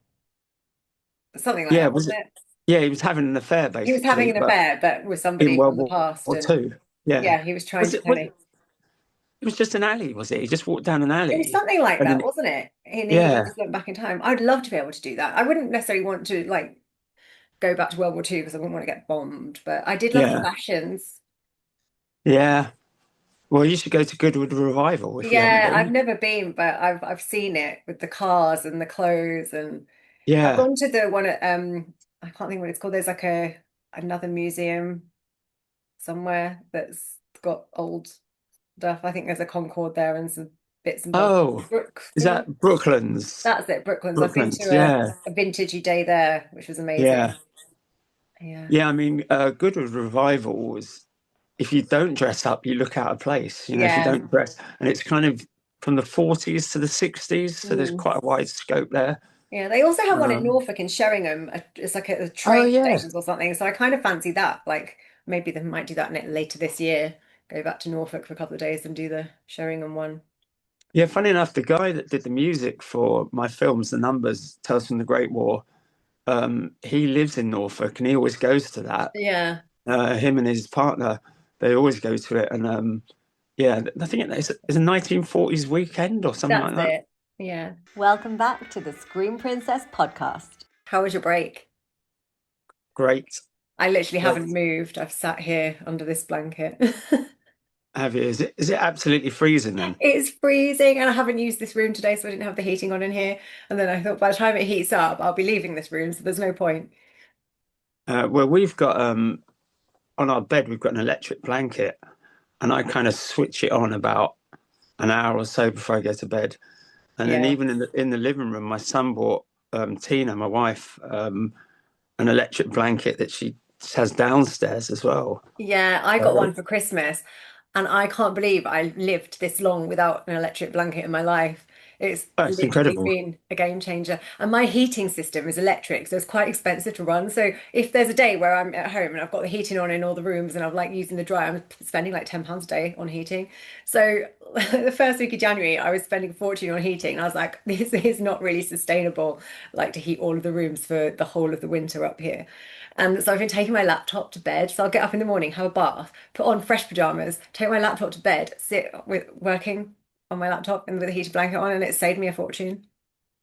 something like Yeah, that, was wasn't it? it? Yeah, he was having an affair He was having basically, an but affair, but with in somebody from World the past, War and Two. Yeah. yeah, he was trying to kind of. It was just an alley, was it? He just walked down an It was alley. something like And that, then wasn't it? And he yeah, just went back in time. I'd love to be able to do that. I wouldn't necessarily want to like go back to World War Two because I wouldn't want to get bombed, but I did love the yeah, fashions. yeah. Well, you should go to Goodwood Revival if you haven't Yeah, I've been. never been, but I've seen it with the cars and the clothes, and I've Yeah. gone to the one at I can't think what it's called. There's like a another museum somewhere that's got old stuff. I think there's a Concorde there and some bits and bobs. Oh, is Brookfield. that Brooklands? That's it, Brooklands. I've been to Brooklands, yeah, a vintagey day there, which was yeah, amazing. Yeah. yeah. I mean, Goodwood Revival is if you don't dress up, you look out of place. If you Yeah. don't dress, and it's kind of from the 40s to the 60s, so there's Mm. quite a wide scope there. Yeah, they also have one in Um, Norfolk and Sheringham. It's like at the oh train yeah, stations or something. So I kind of fancy that. Like maybe they might do that later this year. Go back to Norfolk for a couple of days and do the Sheringham one. yeah. Funny enough, the guy that did the music for my films, The Numbers, Tales from the Great War, he lives in Norfolk, and he always goes to that. Yeah, Him and his partner, they always go to it, and yeah, I think it's a 1940s weekend or something that's like that. it. Yeah. Welcome back to the Screen Princess podcast. How was your break? Great. I literally Yeah. haven't moved. I've sat here under this blanket. Have you? Is it absolutely freezing then? It's freezing, and I haven't used this room today, so I didn't have the heating on in here. And then I thought by the time it heats up, I'll be leaving this room, so there's no point. Well, we've got on our bed we've got an electric blanket, and I kind of switch it on about an hour or so before I go to bed. And then Yeah. even in the living room, my son bought Tina, my wife, an electric blanket that she has downstairs as well. Yeah, I got So, one for Christmas, and I can't believe I lived this long without an electric blanket in my life. It's oh, it's literally incredible. been a game changer. And my heating system is electric, so it's quite expensive to run. So if there's a day where I'm at home and I've got the heating on in all the rooms and I'm like using the dryer, I'm spending like £10 a day on heating. So the first week of January, I was spending a fortune on heating. And I was like, this is not really sustainable, like to heat all of the rooms for the whole of the winter up here. And so I've been taking my laptop to bed. So I'll get up in the morning, have a bath, put on fresh pajamas, take my laptop to bed, sit with working on my laptop and with a heated blanket on, and it saved me a fortune.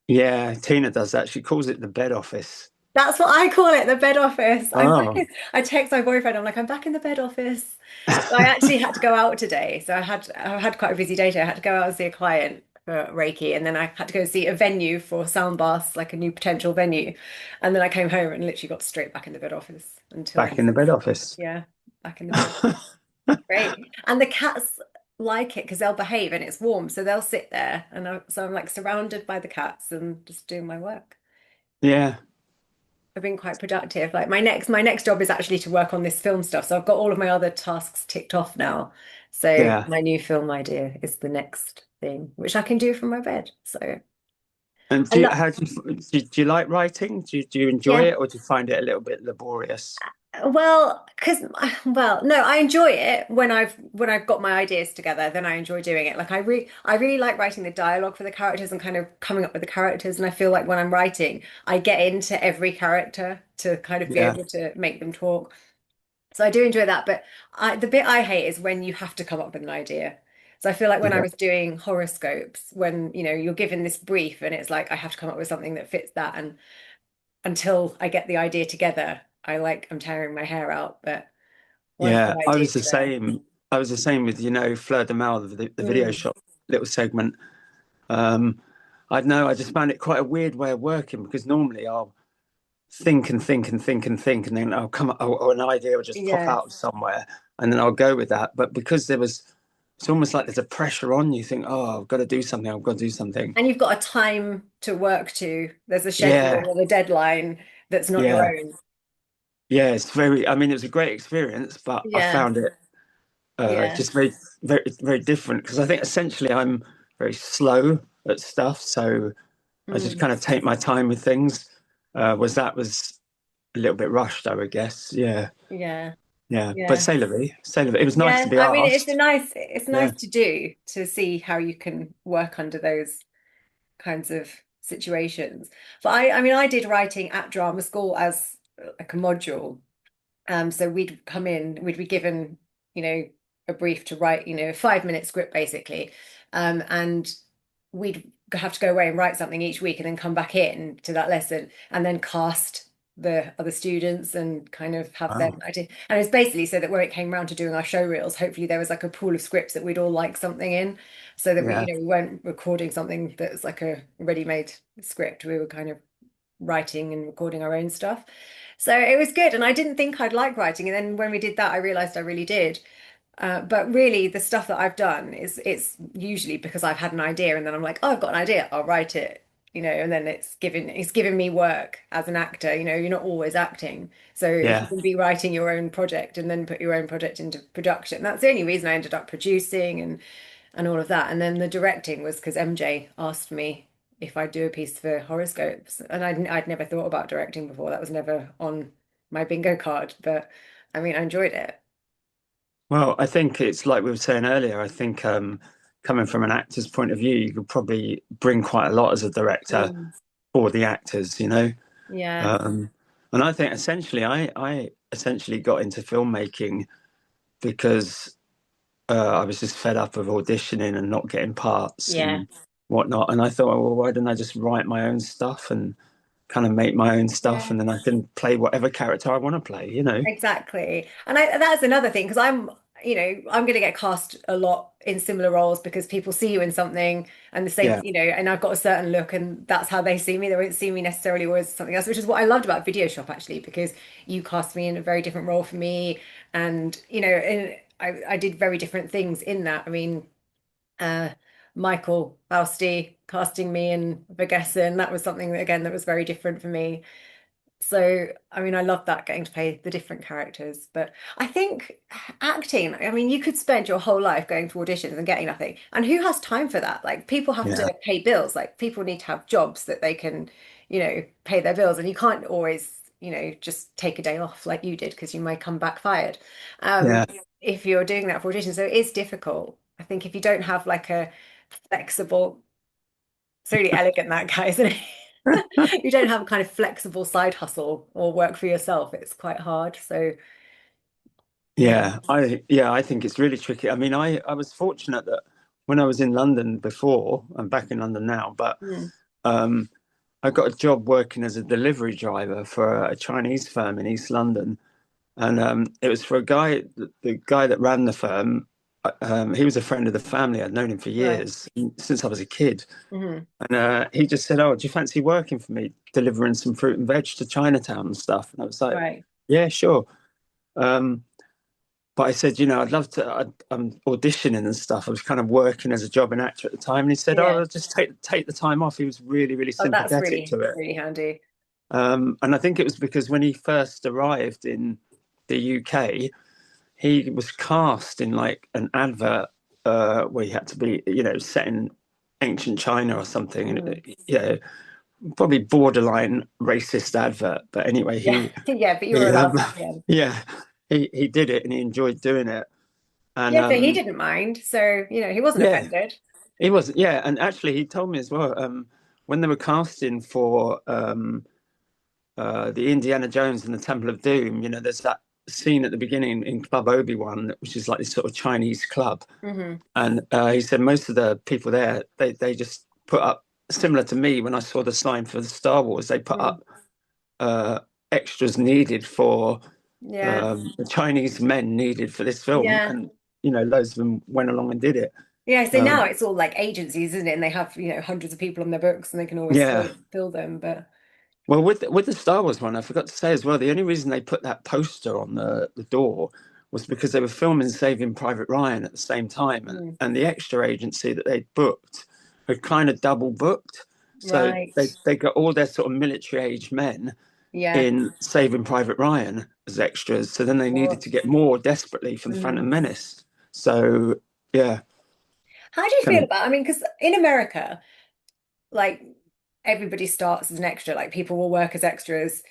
Yeah, Tina does that. She calls it the bed office. That's what I call it, the bed office. I'm back Oh, in, I text my boyfriend, I'm like, I'm back in the bed office. So I actually had to go out today. So I had quite a busy day today. I had to go out and see a client for Reiki, and then I had to go see a venue for sound baths, like a new potential venue. And then I came home and literally got straight back in the bed office until back in the bed office. yeah, back in the bed. Great. And the cats like it because they'll behave and it's warm, so they'll sit there, and so I'm like surrounded by the cats and just doing my work. Yeah, I've been quite productive. Like my next job is actually to work on this film stuff. So I've got all of my other tasks ticked off now. So yeah. my new film idea is the next thing, which I can do from my bed. So And I love, how do you like writing? Do you enjoy yeah. it, or do you find it a little bit laborious? Well, no, I enjoy it when I've got my ideas together, then I enjoy doing it. Like I really like writing the dialogue for the characters and kind of coming up with the characters. And I feel like when I'm writing, I get into every character to kind of be Yeah, able to make them talk. So I do enjoy that, but the bit I hate is when you have to come up with an idea. So I feel like when I yeah, was doing horoscopes, when you're given this brief and it's like I have to come up with something that fits that, and until I get the idea together, I'm tearing my hair out. But once the yeah. I was idea's the there, same. I was the same with Fleur de Mal, the video mm, shop little segment. Um, I know. I just found it quite a weird way of working because normally I'll think and think and think and think, and then I'll come up, or an idea will just pop yeah, out of somewhere, and then I'll go with that. But because there was it's almost like there's a pressure on you. You think, oh, I've got to do something. I've got to do something. And you've got a time to work to. There's a schedule Yeah, or a deadline that's not your yeah, own. yeah. It's very. I mean, it was a great experience, but I Yeah, found it yeah. just very different because I think essentially I'm very slow at stuff, so I just Mm, kind of take my time with things. Was a little bit rushed, I would guess. Yeah, yeah, yeah. But yeah. Say la vie. It was nice to Yeah, be I mean asked. it's nice Yeah, to do to see how you can work under those kinds of situations. But I mean I did writing at drama school as like a module. So we'd come in, we'd be given, a brief to write, a 5 minute script basically. And we'd have to go away and write something each week and then come back in to that lesson and then cast the other students and kind of have them wow. idea. And it's basically so that when it came around to doing our show reels, hopefully there was like a pool of scripts that we'd all like something in so that we, Yeah. we weren't recording something that's like a ready-made script. We were kind of writing and recording our own stuff. So it was good. And I didn't think I'd like writing. And then when we did that, I realized I really did. But really, the stuff that I've done is it's usually because I've had an idea and then I'm like, oh, I've got an idea, I'll write it, and then it's given me work as an actor. You're not always acting. So if you Yeah. can be writing your own project and then put your own project into production, that's the only reason I ended up producing and all of that. And then the directing was because MJ asked me if I'd do a piece for horoscopes, and I'd never thought about directing before. That was never on my bingo card, but I mean, I enjoyed it. Well, I think it's like we were saying earlier. I think coming from an actor's point of view, you could probably bring quite a lot as a director Mm. for the actors, you know. Yeah, Um, and I think essentially, I essentially got into filmmaking because I was just fed up of auditioning and not getting parts yeah, and whatnot. And I thought, well, why didn't I just write my own stuff and kind of make my own stuff, yeah. and then I can play whatever character I want to play, you know? Exactly. And that's another thing because I'm going to get cast a lot in similar roles because people see you in something and the same, Yeah, and I've got a certain look and that's how they see me. They won't see me necessarily as something else, which is what I loved about Video Shop actually, because you cast me in a very different role for me. And I did very different things in that. I mean, uh, Michael Fausti casting me in Vergessen, that was something that, again, that was very different for me. So, I mean, I love that getting to play the different characters. But I think acting, I mean, you could spend your whole life going to auditions and getting nothing. And who has time for that? Like, people have yeah, to pay bills. Like, people need to have jobs that they can, pay their bills. And you can't always, just take a day off like you did because you might come back fired. yeah, If you're doing that for auditions. So it is difficult. I think if you don't have like a flexible, it's really elegant, that guy, isn't it? You don't have a kind of flexible side hustle or work for yourself. It's quite hard. So yeah. I think it's really tricky. I mean, I was fortunate that when I was in London before, I'm back in London now, but Mm. um, I got a job working as a delivery driver for a Chinese firm in East London, and it was for a guy, the guy that ran the firm. He was a friend of the family. I'd known him for Right. years since I was a kid, Hmm. and he just said, "Oh, do you fancy working for me, delivering some fruit and veg to Chinatown and stuff?" And I was like, Right. "Yeah, sure." Um, but I said, I'd love to. I'm auditioning and stuff. I was kind of working as a job and actor at the time, and he said, Yeah. "Oh, just take the time off." He was really, really Oh, that's sympathetic really, to it. really handy. And I think it was because when he first arrived in the UK, he was cast in like an advert where he had to be, set in ancient China or something, Mm. and probably borderline racist advert. But anyway, Yeah. he Yeah, but you were he allowed back again. yeah, he did it and he enjoyed doing it. And Yeah, so he didn't mind. So, he wasn't yeah, offended. he was. Yeah, and actually, he told me as well. When they were casting for the Indiana Jones and the Temple of Doom, there's that scene at the beginning in Club Obi-Wan, which is like this sort of Chinese club. Hmm. And he said most of the people there, they just put up, similar to me when I saw the sign for the Star Wars, they put Mm. up uh, extras needed for Yeah. the Chinese men needed for this film, Yeah. and loads of them went along and did it. Yeah. So now Um, it's all like agencies, isn't it? And they have, hundreds of people on their books and they can always yeah, fill them. But well, with the Star Wars one, I forgot to say as well. The only reason they put that poster on the door was because they were filming Saving Private Ryan at the same time, Mm. and the extra agency that they'd booked had kind of double booked. So Right. they got all their sort of military age men Yeah. in Saving Private Ryan as extras. So then they needed What? to get more desperately for the Mm. Phantom Menace. So yeah, How do you kind feel of about, I mean, because in America, like everybody starts as an extra, like people will work as extras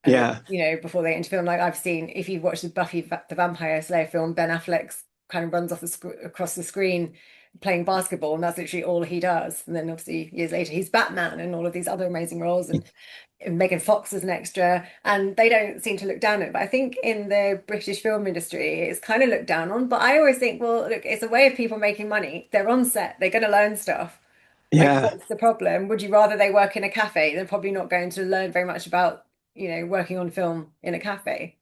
yeah, before they get into film. Like I've seen, if you've watched the Buffy the Vampire Slayer film, Ben Affleck's kind of runs off the across the screen playing basketball, and that's literally all he does. And then obviously years later, he's Batman and all of these other amazing roles, and Megan Fox is an extra, and they don't seem to look down on it. But I think in the British film industry, it's kind of looked down on. But I always think, well, look, it's a way of people making money. They're on set, they're going to learn stuff. Like, yeah. what's the problem? Would you rather they work in a cafe? They're probably not going to learn very much about, working on film in a cafe.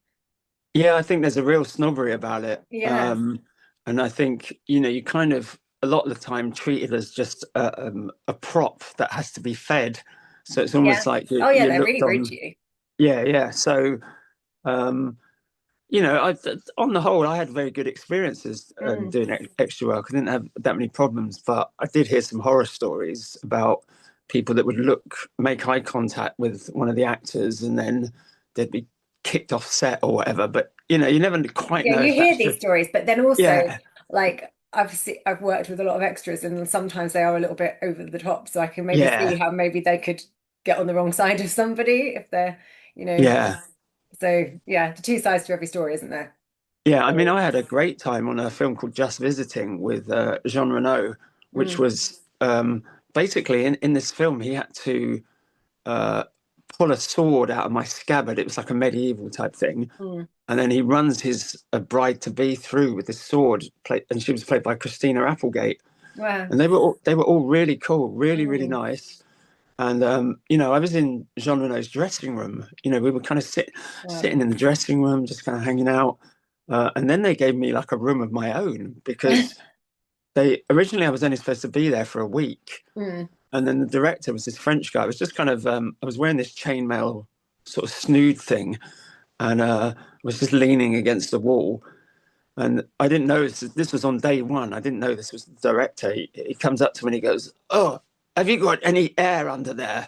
Yeah, I think there's a real snobbery about it. Yeah. And I think, you kind of a lot of the time treat it as just a prop that has to be fed. So it's Yeah. almost like Oh, yeah, you're they're looked really rude on. to you. Yeah, yeah. So, um, on the whole, I had very good experiences Mm. doing extra work. I didn't have that many problems, but I did hear some horror stories about people that would make eye contact with one of the actors, and then they'd be kicked off set or whatever. But you never quite Yeah, know you if hear that's these just stories, but then also, yeah, like, I've worked with a lot of extras, and sometimes they are a little bit over the top. So I can maybe see yeah, how maybe they could get on the wrong side of somebody if they're, you know. yeah, So yeah, the two sides to every story, isn't there? yeah. I mean, So, I had a great time on a film called Just Visiting with Jean Reno, which mm, was basically in this film he had to uh, pull a sword out of my scabbard. It was like a medieval type thing. mm. And then he runs his bride to be through with this sword, and she was played by Christina Applegate. Wow. And they were all really cool, really, really Mm. nice. And I was in Jean Reno's dressing room. We were kind of Wow. sitting in the dressing room, just kind of hanging out. And then they gave me like a room of my own because they originally I was only supposed to be there for a week, Mm. and then the director was this French guy. I was just kind of I was wearing this chainmail sort of snood thing, and was just leaning against the wall. And I didn't know this was on day one. I didn't know this was the director. He comes up to me and he goes, "Oh, have you got any air under there?"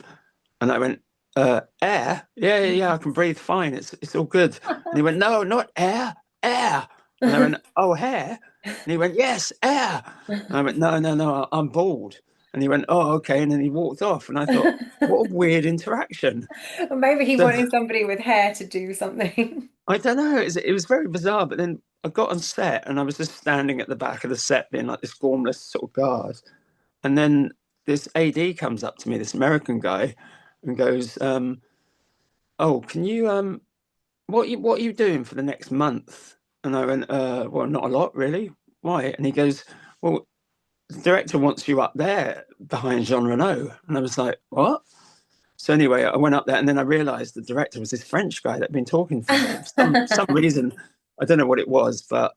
And I went, "Air? Yeah, yeah, yeah. I can breathe fine. It's all good." And he went, "No, not air, air." And I went, "Oh, hair?" And he went, "Yes, air." And I went, "No, no, no. I'm bald." And he went, "Oh, okay." And then he walked off. And I thought, what a weird interaction. Or maybe he So wanted somebody with hair to do something. I don't know. It was very bizarre. But then I got on set and I was just standing at the back of the set being like this formless sort of guard. And then this AD comes up to me, this American guy, and goes, "Oh, can you what are you doing for the next month?" And I went, well, not a lot really. Why? And he goes, "Well, the director wants you up there behind Jean Reno." And I was like, "What?" So anyway, I went up there, and then I realized the director was this French guy that had been talking for some reason. I don't know what it was, but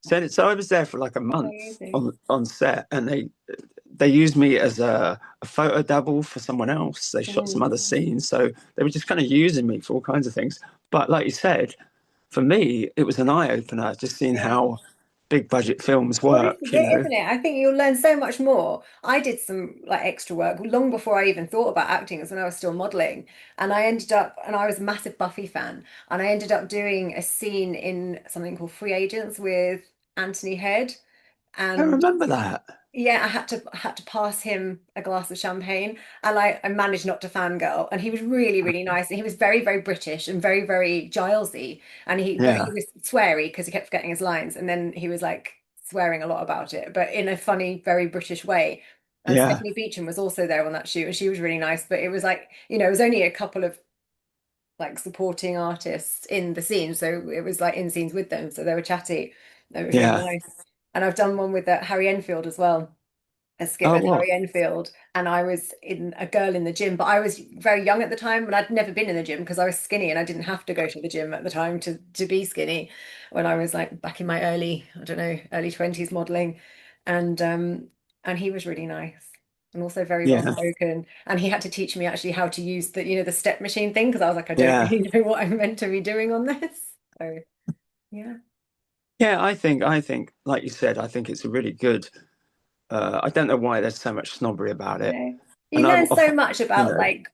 so I was there for like a month Amazing. on set, and they used me as a photo double for someone else. They shot some Mm. other scenes, so they were just kind of using me for all kinds of things. But like you said, for me, it was an eye opener just seeing Yeah. how big budget films Well, this is it, work. isn't it? I think you'll learn so much more. I did some like extra work long before I even thought about acting, as when I was still modeling. And I was a massive Buffy fan, and I ended up doing a scene in something called Free Agents with Anthony Head. I And remember that. yeah, I had to pass him a glass of champagne, and I managed not to fangirl. And he was really, really nice, and he was very, very British and very, very Gilesy, and but he Yeah, was sweary because he kept forgetting his lines, and then he was like swearing a lot about it, but in a funny, very British way. And yeah, Stephanie Beacham was also there on that shoot, and she was really nice. But it was like, it was only a couple of like supporting artists in the scene, so it was like in scenes with them, so they were chatty. It was really yeah. nice. And I've done one with Harry Enfield as well, a skit Oh, with what? Harry Enfield, and I was in a girl in the gym, but I was very young at the time, and I'd never been in the gym because I was skinny, and I didn't have to go to the gym at the time to be skinny when I was like back in my I don't know, early 20s modeling, and he was really nice. And also very well Yeah, spoken. And he had to teach me actually how to use the step machine thing because I was like, I don't yeah. really know what I'm meant to be doing on this. So yeah. Yeah, I think, like you said, I think it's a really good. I don't know why there's so much snobbery about it, No. You and I, learn so much you about know, like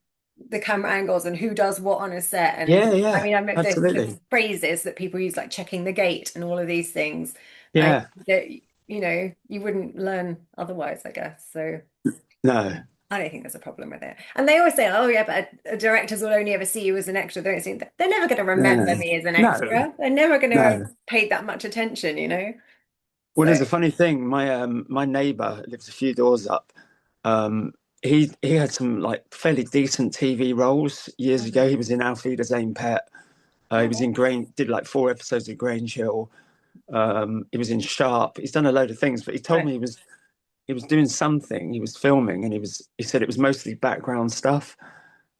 the camera angles and who does what on a set. And yeah, I yeah, mean, I mean the absolutely, phrases that people use, like checking the gate and all of these things, I yeah, that you wouldn't learn otherwise, I guess. So no, I don't think there's a problem with it. And they always say, "Oh yeah, but directors will only ever see you as an extra." They don't see they're never going to remember no, me as an no, extra. They're never going to have no. paid that much attention. Well, So there's a funny thing. My neighbour lives a few doors up. Um, he had some like fairly decent TV roles years ago. mhm. He was in Alfie the Zane Pet. He Oh was in wow. Grain, did like 4 episodes of Grange Hill. He was in Sharp. He's done a load of things, but he told Right. me he was doing something. He was filming, and he said it was mostly background stuff,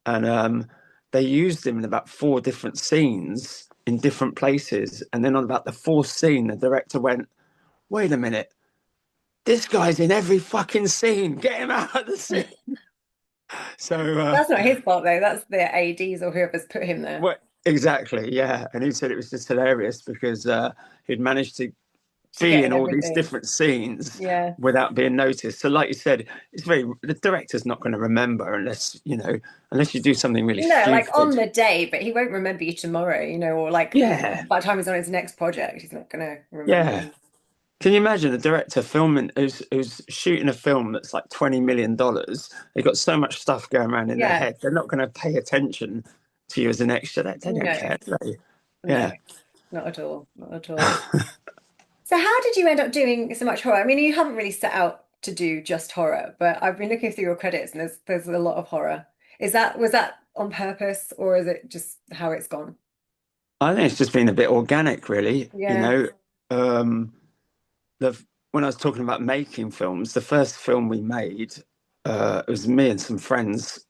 and they used him in about 4 different scenes in different places, and then on about the fourth scene, the director went, "Wait a minute, this guy's in every fucking scene. Get him out of the scene." So, That's not his fault though. That's the ADs or whoever's put him there what exactly? Yeah, and he said it was just hilarious because he'd managed to to be get in in all these everything. different scenes Yeah. without being noticed. So, like you said, the director's not going to remember unless you do something really No, like on stupid. the day, but he won't remember you tomorrow, or like Yeah, by the time he's on his next project, he's not gonna remember yeah. you. Can you imagine a director filming who's shooting a film that's like $20 million? They've got so much stuff going around in their Yeah. head. They're not going to pay attention to you as an extra. They don't No, care, do they? no, Yeah. not at all. Not at all. So how did you end up doing so much horror? I mean, you haven't really set out to do just horror, but I've been looking through your credits and there's a lot of horror. Was that on purpose or is it just how it's gone? I think it's just been a bit organic, really. Yeah. Um, the when I was talking about making films, the first film we made, it was me and some friends.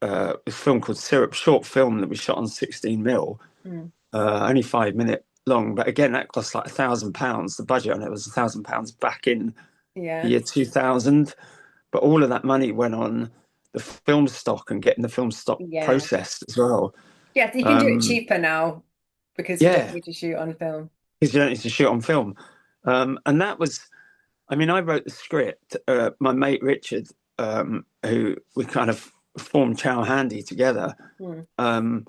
A film called Syrup, short film that we shot on 16 mil, Mm. only 5 minute long. But again, that cost like £1,000. The budget on it was £1,000 back in the Yeah. year 2000. But all of that money went on the film stock and getting the film stock Yeah. processed as well. Yeah, so you can do it Um, cheaper now because you don't yeah, need to shoot on film. because you don't need to shoot on film. And that was, I mean, I wrote the script. My mate Richard, who we kind of formed Chow Handy together, Mm. um,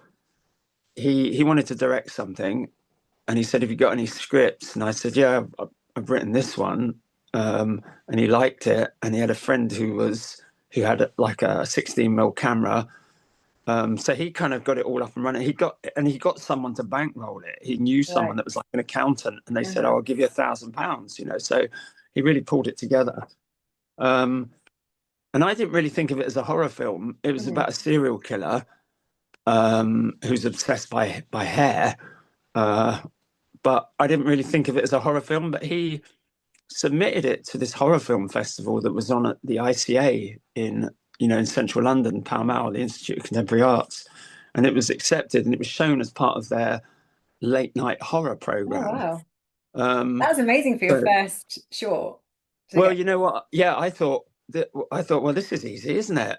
he wanted to direct something, and he said, "Have you got any scripts?" And I said, "Yeah, I've written this one." And he liked it, and he had a friend who had like a 16 mil camera. So he kind of got it all up and running. He got someone to bankroll it. He knew Right. someone that was like an accountant, and they said, "Oh, Uh-huh. I'll give you £1,000." So he really pulled it together. Um, and I didn't really think of it as a horror film. It was Mhm. about a serial killer who's obsessed by hair. Uh, but I didn't really think of it as a horror film. But he submitted it to this horror film festival that was on at the ICA in central London, Pall Mall, the Institute of Contemporary Arts, and it was accepted and it was shown as part of their late night horror Oh, program. wow. Um, That was amazing for your so, first short to well, get. you know what? Yeah, I thought, well, this is easy, isn't it?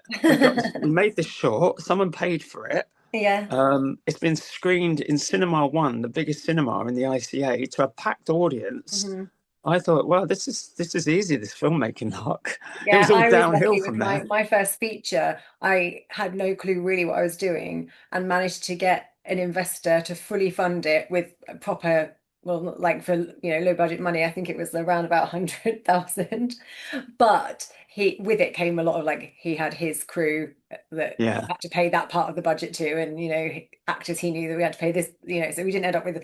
We made this short. Someone paid for it. Yeah. It's been screened in Cinema One, the biggest cinema in the ICA, to a packed audience. Mhm. I thought, well, this is easy, this filmmaking knock. It Yeah, was all I was downhill lucky with from my there. my first feature. I had no clue really what I was doing and managed to get an investor to fully fund it with a proper, well, not like for low budget money. I think it was around about 100,000. But he with it came a lot of like he had his crew that Yeah. had to pay that part of the budget too, and actors he knew that we had to pay this, so we didn't end up with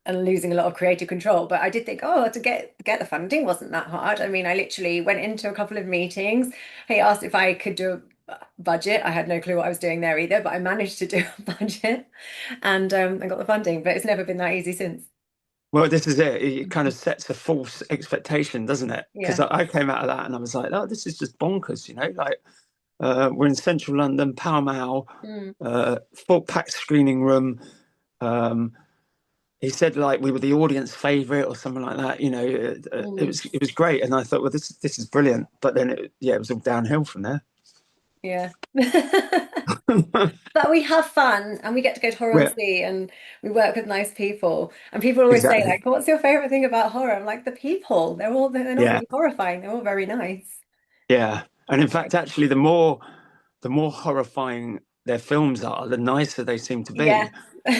and losing a lot of creative control. But I did think, oh, to get the funding wasn't that hard. I mean, I literally went into a couple of meetings. He asked if I could do a budget. I had no clue what I was doing there either, but I managed to do a budget and I got the funding. But it's never been that easy since. Well, this is it. It kind of sets a false expectation, doesn't it? Because Yeah. I came out of that and I was like, oh, this is just bonkers. Like we're in central London, Pall Mall, Mm, full packed screening room. Um, he said like we were the audience favorite or something like that. It mm, was great, and I thought, well, this is brilliant. But then, yeah, it was all downhill from there. yeah. But we have fun and we get to go to horror on Well, sea and we work with nice people. And people always say, exactly. like, what's your favorite thing about horror? I'm like, the people. They're not Yeah, really horrifying. They're all very nice. yeah. And in fact, actually, the more horrifying their films are, the nicer they seem to Yeah. be.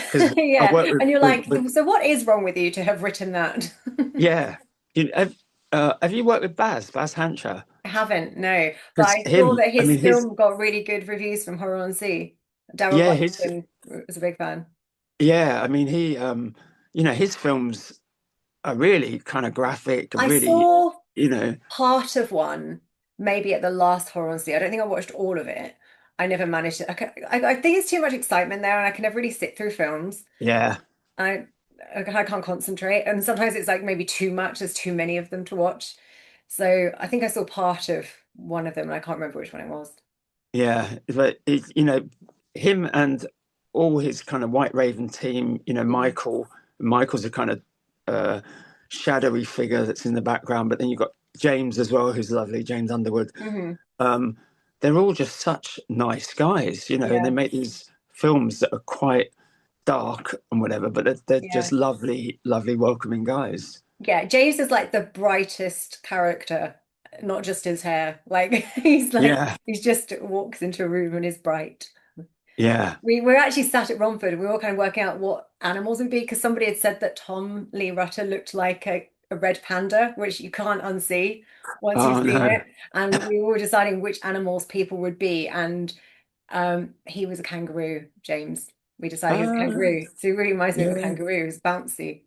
Because I Yeah. work And you're with, like, with so what is wrong with you to have written that? yeah. Have you worked with Baz Hancher? I haven't, no. But Because I saw him, that I his mean, his film got really good reviews from Horror on Sea. Darren yeah, his Watson was a big fan. yeah. I mean, his films are really kind of graphic, I really, saw you know, part of one, maybe at the last Horror on Sea. I don't think I watched all of it. I never managed to. I think it's too much excitement there, and I can never really sit through films. yeah, I I can't concentrate, and sometimes it's like maybe too much. There's too many of them to watch. So I think I saw part of one of them, and I can't remember which one it was. yeah. But him and all his kind of White Raven team. Mm. Michael's a kind of uh, shadowy figure that's in the background, but then you've got James as well, who's lovely, James Underwood. Hmm. Um, they're all just such nice guys, and they Yeah, make these films that are quite dark and whatever, but they're yeah. just lovely, lovely, welcoming guys. Yeah, James is like the brightest character, not just his hair. Like Yeah, he's just walks into a room and is bright. yeah. We were actually sat at Romford and we were all kind of working out what animals would be because somebody had said that Tom Lee Rutter looked like a red panda, which you can't unsee once you've Oh seen no. it. And we were deciding which animals people would be. And he was a kangaroo, James. We decided he was a Uh, kangaroo. So he really reminds me of a yeah, kangaroo. He was bouncy.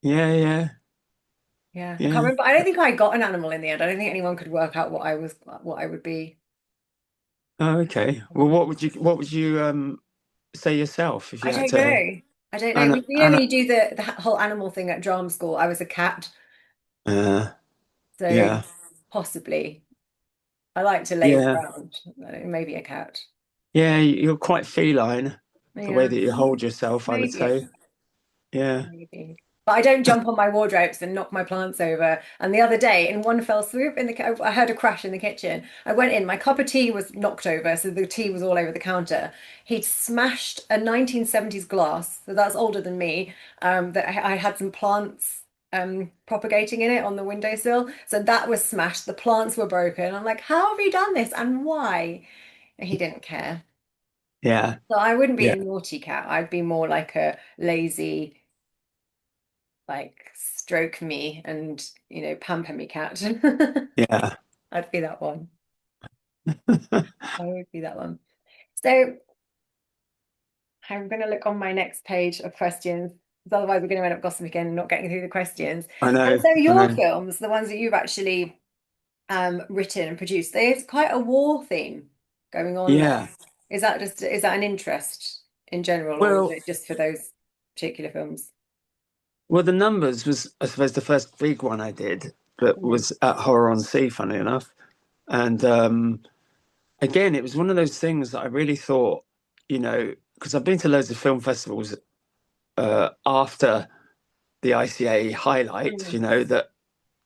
yeah, yeah, Yeah, I can't yeah. remember. I don't think I got an animal in the end. I don't think anyone could work out what I would be. Oh, okay. Well, what would you say yourself if I you had don't to? know. I don't know. Anna, When Anna, you do the whole animal thing at drama school, I was a cat, uh, so yeah, possibly I like to laze yeah, around. Maybe a cat. yeah. You're quite feline, the way Yeah, that you hold yourself, I would maybe. say. Yeah. Maybe. But I don't jump on my wardrobes and knock my plants over. And the other day, in one fell swoop, I heard a crash in the kitchen. I went in, my cup of tea was knocked over, so the tea was all over the counter. He'd smashed a 1970s glass, so that's older than me, that I had some plants propagating in it on the windowsill. So that was smashed. The plants were broken. I'm like, how have you done this and why? And he didn't care. Yeah, So I wouldn't be yeah, a naughty cat. I'd be more like a lazy like stroke me and pamper me cat. yeah. I'd be that one. I would be that one. So I'm going to look on my next page of questions because otherwise we're going to end up gossiping again and not getting through the questions. I And know, so I your know. films, the ones that you've actually written and produced, there's quite a war theme going on there. Yeah. Is that an interest in general, or is Well, it just for those particular films? well, the numbers was, I suppose, the first big one I did, but Mm, was at Horror on Sea, funny enough. And again, it was one of those things that I really thought, because I've been to loads of film festivals after the ICA highlights, mm, that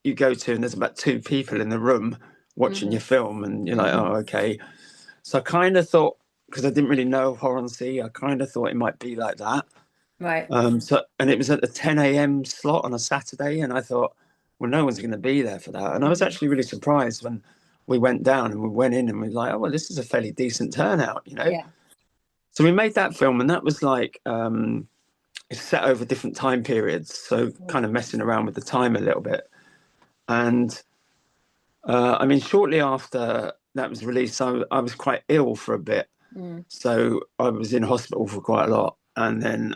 you go to, and there's about two people in the room watching your mhm, film, and you're like, mhm. oh, okay. So I kind of thought, because I didn't really know Horror on Sea, I kind of thought it might be like that. Right. And it was at the 10 a.m. slot on a Saturday, and I thought, well, no one's going to be there for that. And I was Mhm. actually really surprised when we went down and we went in and we were like, oh, well, this is a fairly decent turnout. Yeah. So we made that film, and that was like it's set over different time periods, so kind of messing around with the time a little bit. And I mean, shortly after that was released, I was quite ill for a bit, Mm. so I was in hospital for quite a lot, and then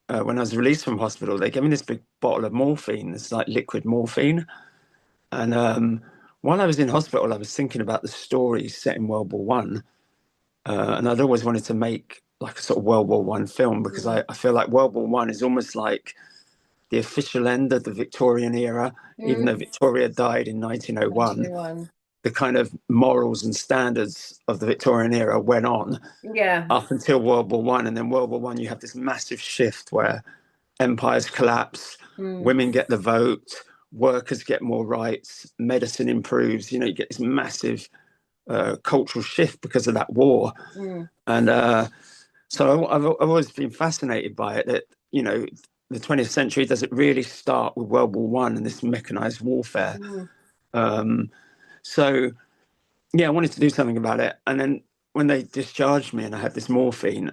when I was released from hospital, they gave me this big bottle of morphine, this like liquid morphine. And while I was in hospital, I was thinking about the story set in World War One, and I'd always wanted to make like a sort of World War One film because Mm. I feel like World War One is almost like the official end of the Victorian era, even though Mm. Victoria died in 1901. 1901. The kind of morals and standards of the Victorian era went on Yeah. up until World War One, and then World War One, you have this massive shift where empires collapse, Mm. women get the vote, workers get more rights, medicine improves. You get this massive cultural shift because of that war. Mm, And so I've always been fascinated by it. That the 20th century doesn't really start with World War One and this mechanized warfare. mm, Um, so yeah, I wanted to do something about it. And then when they discharged me and I had this morphine,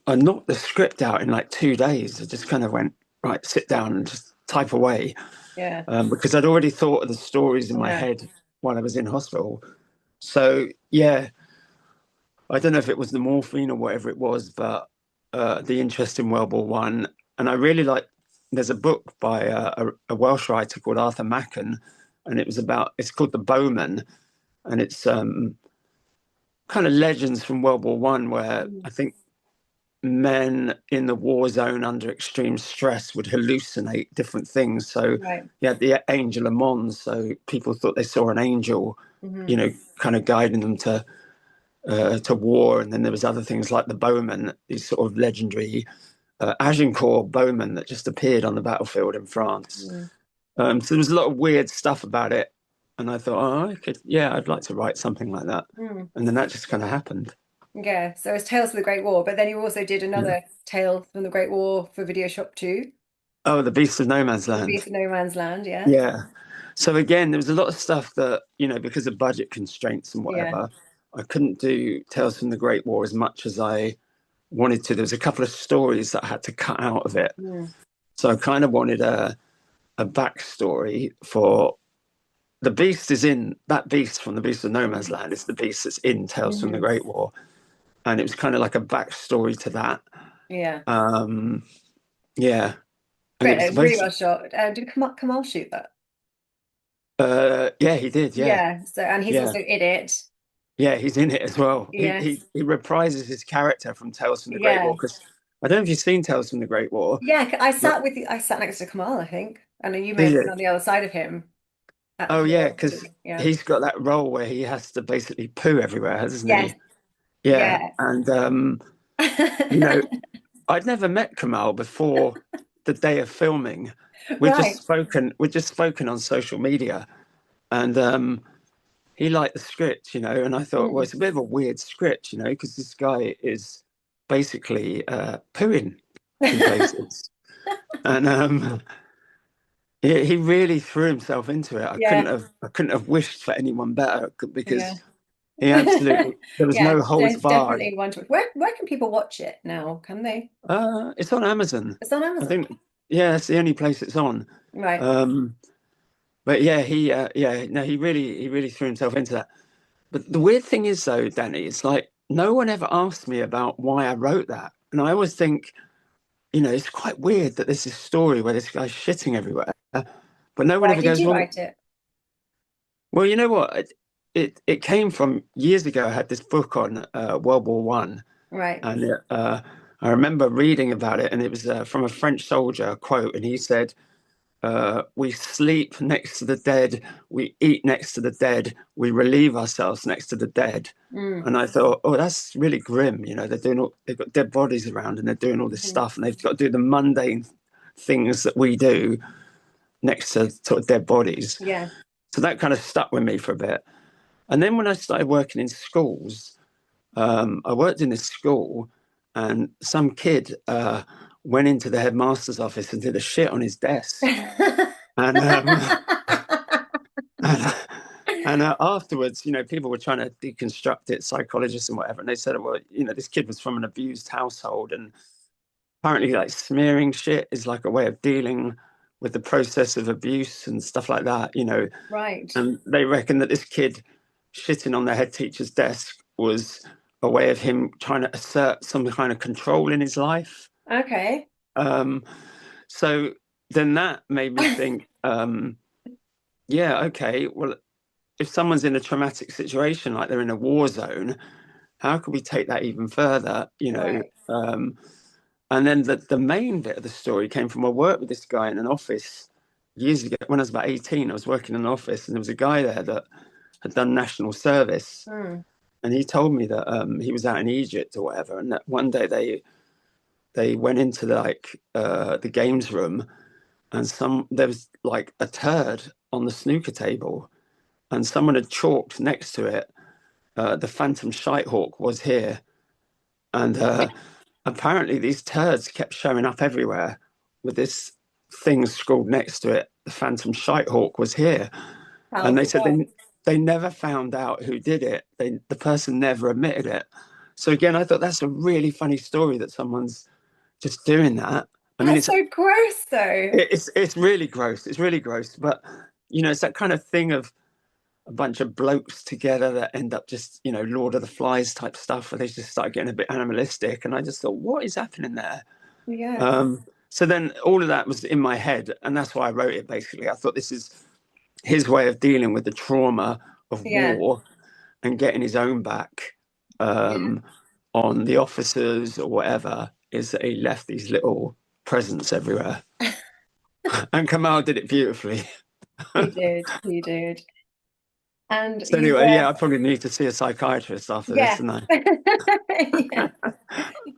I knocked the script out in like 2 days. I just kind of went, right, sit down and just type away, yeah, because I'd already thought of the stories in my yeah. head while I was in hospital. So yeah, I don't know if it was the morphine or whatever it was, but the interest in World War One, and I really like. There's a book by a Welsh writer called Arthur Machen, and it's called The Bowman, and it's kind of legends from World War One, where Mm, I think men in the war zone under extreme stress would hallucinate different things. So right. you had the angel of Mons, so people thought they saw an angel, Hmm. kind of guiding them to war. And then there was other things like the bowmen, these sort of legendary Agincourt bowmen that just appeared on the battlefield in France. Mm, So there was a lot of weird stuff about it. And I thought, oh, yeah, I'd like to write something like that. mm. And then that just kind of happened. Yeah, so it's Tales from the Great War, but then you also did Yeah. another Tale from the Great War for Video Shop too, Oh, the Beast of No Man's The Land. Beast of No Man's Land, yeah. Yeah. So again, there was a lot of stuff that, because of budget constraints and Yeah. whatever, I couldn't do Tales from the Great War as much as I wanted to. There was a couple of stories that I had to cut out of it. Mm, So I kind of wanted a backstory for the beast is in that beast from the Beast of No Man's mm, Land is the beast that's in Tales from the hmm. Great War. And it was kind of like a backstory to that. Yeah. Um, yeah. And it Great. was It was really well basically, shot. Did Kamal shoot that? yeah, he did. Yeah. Yeah. So, and he's Yeah. also in it. Yeah, he's in it as well. He he Yes. he reprises his character from Tales from the Great War Yeah. because I don't know if you've seen Tales from the Great War, Yeah. but I sat next to Kamal, I think. And then you may did have been you? on the other side of him at the Oh yeah, funeral. because Yeah. he's got that role where he has to basically poo everywhere, hasn't Yes. he? Yeah, Yeah. and you know, I'd never met Kamal before the day of filming. Right. We'd just spoken on social media, and he liked the script, and I thought, well, Mm. it's a bit of a weird script, because this guy is basically pooing in places. And he really threw himself into it. Yeah. I couldn't have wished for anyone better Yeah. because he absolutely there was Yeah. no holds There's barred. definitely one to where can people watch it now? Can they? It's on Amazon. It's on I Amazon. think yeah, it's the only place it's on. Right. Um, but yeah, he really threw himself into that. But the weird thing is though, Danny, it's like no one ever asked me about why I wrote that. And I always think, it's quite weird that there's this story where this guy's shitting everywhere, but no one Why ever did goes, you well, write it? well, you know what? It came from years ago. I had this book on World War One, Right. and I remember reading about it, and it was from a French soldier, a quote, and he said, "We sleep next to the dead, we eat next to the dead, we relieve ourselves next to the dead." Mm. And I thought, oh, that's really grim. They've got dead bodies around, and they're doing all this Mhm. stuff, and they've got to do the mundane things that we do next to sort of dead bodies. Yeah. So that kind of stuck with me for a bit. And then when I started working in schools, I worked in this school, and some kid went into the headmaster's office and did a shit on his desk. And and, afterwards, people were trying to deconstruct it, psychologists and whatever, and they said, well, this kid was from an abused household, and apparently, like smearing shit is like a way of dealing with the process of abuse and stuff like that. Right. And they reckon that this kid shitting on the head teacher's desk was a way of him trying to assert some kind of control in his life. Okay. Um, so then that made me think, yeah, okay, well, if someone's in a traumatic situation, like they're in a war zone, how could we take that even further? Right. And then the main bit of the story came from I worked with this guy in an office years ago. When I was about 18, I was working in an office, and there was a guy there that had done national service. Mm. And he told me that he was out in Egypt or whatever, and that one day they went into the games room, and there was like a turd on the snooker table, and someone had chalked next to it. the Phantom Shitehawk was here, and apparently these turds kept showing up everywhere with this thing scrawled next to it. The Phantom Shitehawk was here, How and they said bizarre. they never found out who did it. The person never admitted it. So again, I thought that's a really funny story that someone's just doing that. I mean, That's so gross, though. it's really gross. It's really gross. But it's that kind of thing of a bunch of blokes together that end up just Lord of the Flies type stuff, where they just start getting a bit animalistic. And I just thought, what is happening there? Yeah, So then all of that was in my head, and that's why I wrote it. Basically, I thought this is his way of dealing with the trauma of yeah, war and getting his own back yeah. on the officers or whatever, is that he left these little presents everywhere. And Kamal did it beautifully. He did. He did. And So you anyway, were, yeah, I probably need to see a psychiatrist after this, yeah. don't I? Yeah,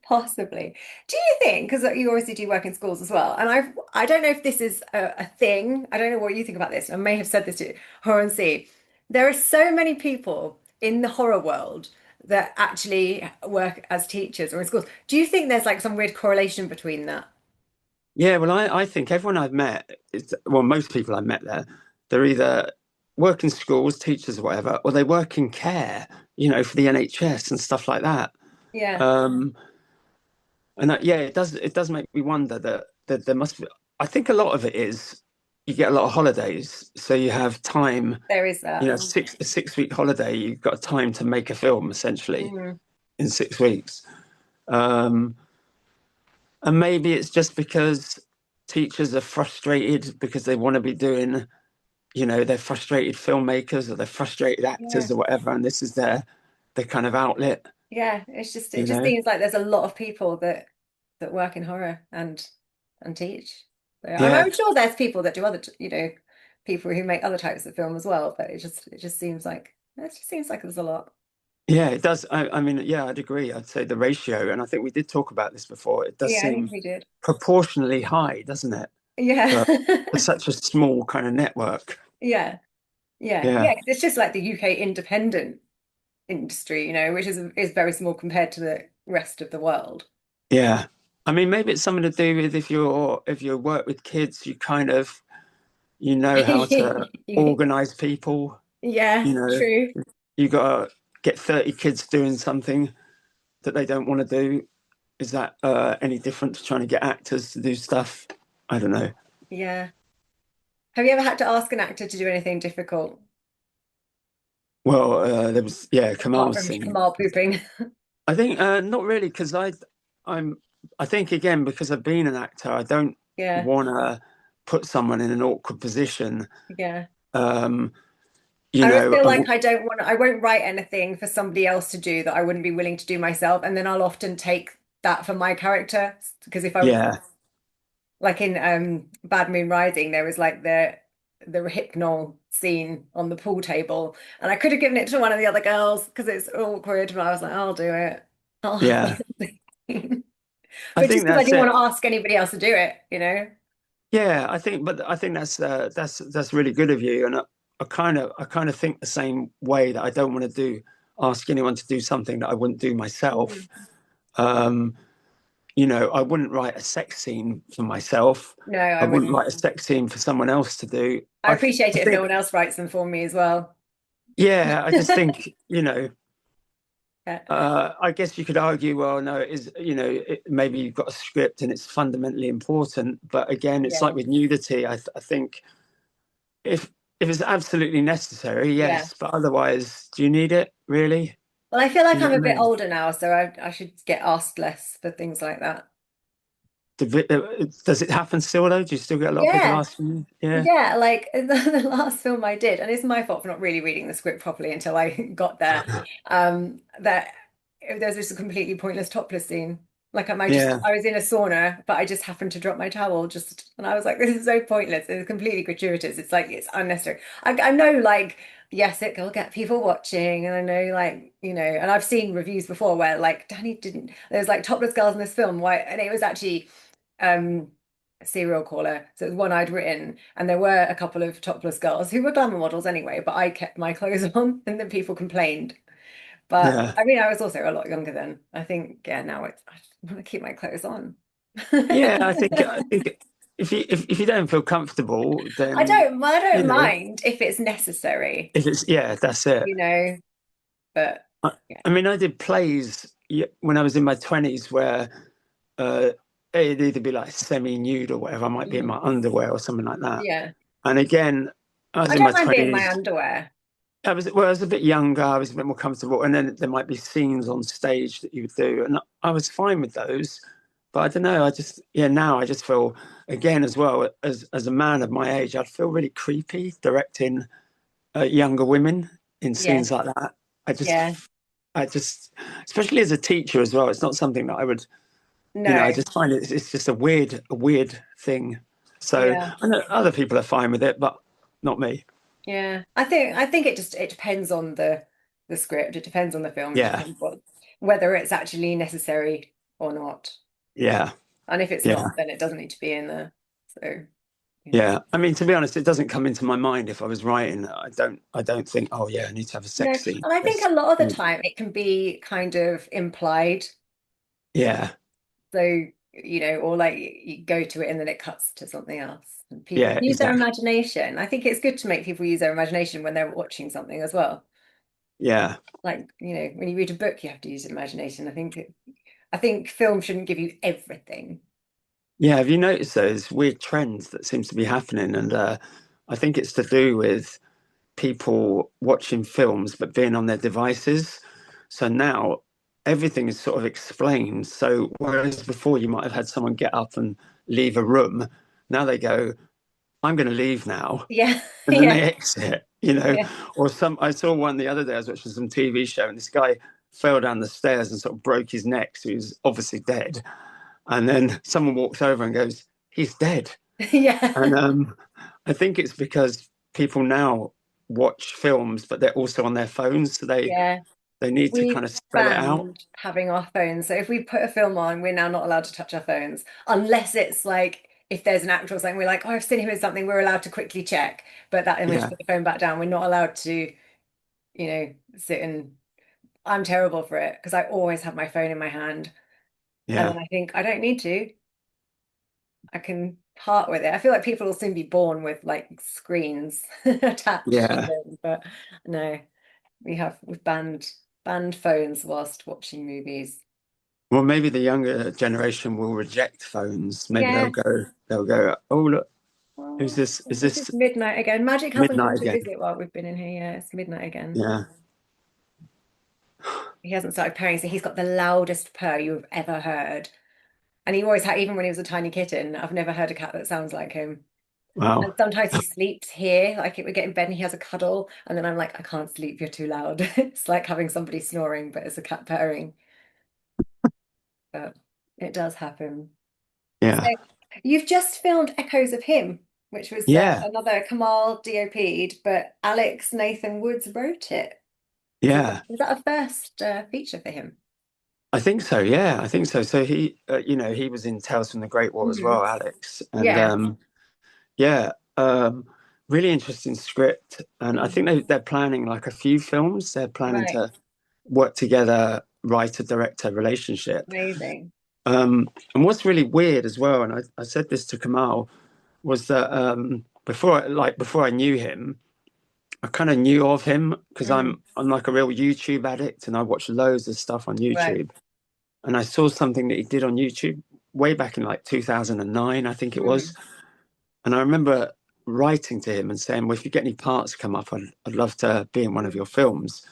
possibly. Do you think, because you obviously do work in schools as well, and I don't know if this is a thing. I don't know what you think about this. I may have said this to Horror and See. There are so many people in the horror world that actually work as teachers or in schools. Do you think there's like some weird correlation between that? Yeah, well, I think everyone I've met, well, most people I've met there, they're either work in schools, teachers or whatever, or they work in care, for the NHS and stuff like that. Yeah, Um, and yeah, it does make me wonder that there must be. I think a lot of it is you get a lot of holidays, so you have time. there is that. A 6 week holiday, you've got time to make a film essentially Mm, in 6 weeks. Um, and maybe it's just because teachers are frustrated because they want to be doing, they're frustrated filmmakers or they're frustrated yeah. actors or whatever, and this is their kind of outlet, Yeah, it's just it you just know. seems like there's a lot of people that work in horror and teach. So Yeah, I'm sure there's people that do other, people who make other types of film as well, but it just seems like there's a lot. yeah, it does. I mean, yeah, I'd agree. I'd say the ratio, and I think we did talk about this before. It does Yeah, I think seem we did. proportionally high, doesn't it, Yeah. for, for such a small kind of network? Yeah. Yeah. Yeah, Yeah, 'cause it's just like the UK independent industry, which is very small compared to the rest of the world. yeah. I mean, maybe it's something to do with if you work with kids, you kind of how to organize people. Yeah, You know, true. you got to get 30 kids doing something that they don't want to do. Is that any different to trying to get actors to do stuff? I don't know. Yeah. Have you ever had to ask an actor to do anything difficult Well, there was, yeah, apart Kamal's from scene. Kamal pooping? I think not really, because I'm I think again, because I've been an actor, I don't Yeah. want to put someone in an awkward position. Yeah. Um, you I always know, feel I like w I won't write anything for somebody else to do that I wouldn't be willing to do myself. And then I'll often take that for my character. Because if I, yeah, like in Bad Moon Rising, there was like the hypnol scene on the pool table. And I could have given it to one of the other girls because it's awkward, but I was like, I'll do it. I'll have yeah. the scene. I But just think because I that's didn't want it. to ask anybody else to do it. Yeah, but I think that's really good of you, and I kind of think the same way that I don't want to ask anyone to do something that I wouldn't do myself. Mm. Um, I wouldn't write a sex scene for myself. No, I I wouldn't wouldn't. write a sex scene for someone else to do. I I appreciate I it if no think, one else writes them for me as well. yeah, I just think, Yeah. I guess you could argue, well, no, it is, maybe you've got a script and it's fundamentally important, but again, it's like Yeah. with nudity. I think if it's absolutely necessary, Yeah. yes, but otherwise, do you need it really? Well, I feel Do like you know I'm a what I bit mean? older now, so I should get asked less for things like that. Does it happen still though? Do you still get a lot of people Yeah. asking you? Yeah, Yeah, like the last film I did, and it's my fault for not really reading the script properly until I got there. That there's just a completely pointless topless scene. Like yeah, I was in a sauna, but I just happened to drop my towel and I was like, this is so pointless. It's completely gratuitous. It's like it's unnecessary. I know, like, yes, it will get people watching, and I know, like, and I've seen reviews before where like Danny didn't. There's like topless girls in this film, why? And it was actually um a serial caller. So it was one I'd written, and there were a couple of topless girls who were glamour models anyway, but I kept my clothes on, and then people complained. But yeah, I mean, I was also a lot younger then. I think, yeah, now I just want to keep my clothes on. yeah. I think if you don't feel comfortable, then I you don't know mind if it's necessary, if it's yeah, that's it. you know, but I, yeah. I mean, I did plays when I was in my 20s where uh, it'd either be like semi-nude or whatever. I might be in Mhm. my underwear or something like that. Yeah. And again, I was I in my don't mind being in my 20s. underwear. I was a bit younger. I was a bit more comfortable, and then there might be scenes on stage that you would do, and I was fine with those. But I don't know. I just yeah. Now I just feel again as well as a man of my age, I'd feel really creepy directing younger women in scenes Yes. like that. I just Yeah. I just, especially as a teacher as well, it's not something that I would, I No. just find it's just a weird thing. So Yeah. I know other people are fine with it, but not me. Yeah. I think it depends on the script. It depends on the film. It Yeah, depends what whether it's actually necessary or not. yeah, And if it's yeah, not, then it doesn't need to be in there. So, yeah. yeah. I mean, to be honest, it doesn't come into my mind if I was writing. I don't think, oh yeah, I need to have a No, sex scene. and I think That's, a lot of the time it can be kind of implied. yeah, So, or like you go to it and then it cuts to something else. And people yeah, can use their exactly. imagination. I think it's good to make people use their imagination when they're watching something as well. Yeah, Like, when you read a book, you have to use imagination. I think film shouldn't give you everything. yeah. Have you noticed those weird trends that seems to be happening? And I think it's to do with people watching films but being on their devices. So now everything is sort of explained. So whereas before you might have had someone get up and leave a room, now they go, I'm going to leave now. Yeah, And then yeah, they exit, yeah. or I saw one the other day, I was watching some TV show and this guy fell down the stairs and sort of broke his neck. So he was obviously dead. And then someone walks over and goes, he's dead. And Yeah, I think it's because people now watch films, but they're also on their phones, so yeah. they need to We've kind of spell it out. banned having our phones. So if we put a film on, we're now not allowed to touch our phones unless it's like if there's an actor or something, we're like, oh, I've seen him in something, we're allowed to quickly check. But that then we have to Yeah, put the phone back down. We're not allowed to, sit and I'm terrible for it because I always have my phone in my hand. And yeah, then I think I don't need to. I can part with it. I feel like people will soon be born with like screens attached to yeah. them, but no, we've banned phones whilst watching movies. Well, maybe the younger generation will reject phones. Maybe Yeah. they'll go, oh look, who's Oh, this? Is this is this midnight again. Magic hasn't come midnight to again? visit while we've been in here. Yeah, it's midnight again. Yeah. He hasn't started purring, so he's got the loudest purr you've ever heard. And he always had, even when he was a tiny kitten, I've never heard a cat that sounds like him. And Wow. sometimes he sleeps here, like we get in bed and he has a cuddle, and then I'm like, I can't sleep, you're too loud. It's like having somebody snoring, but it's a cat purring. But it does happen. So Yeah. you've just filmed Echoes of Him, which was Yeah. another Kamal DOP'd, but Alex Nathan Woods wrote it. So Yeah. was that a first feature for him? I think so. Yeah, I think so. So he was in Tales from the Great War as Hmm. well, Alex, and Yeah. yeah, really interesting script. And I think Mhm. they're planning like a few films. They're planning Right. to work together, writer director relationship. Amazing. And what's really weird as well, and I said this to Kamal, was that before I knew him, I kind of knew of him because Mm. I'm like a real YouTube addict and I watch loads of stuff on Right. YouTube. And I saw something that he did on YouTube way back in like 2009, I think it was. Mm. And I remember writing to him and saying, well, if you get any parts come up, I'd love to be in one of Mm. your films.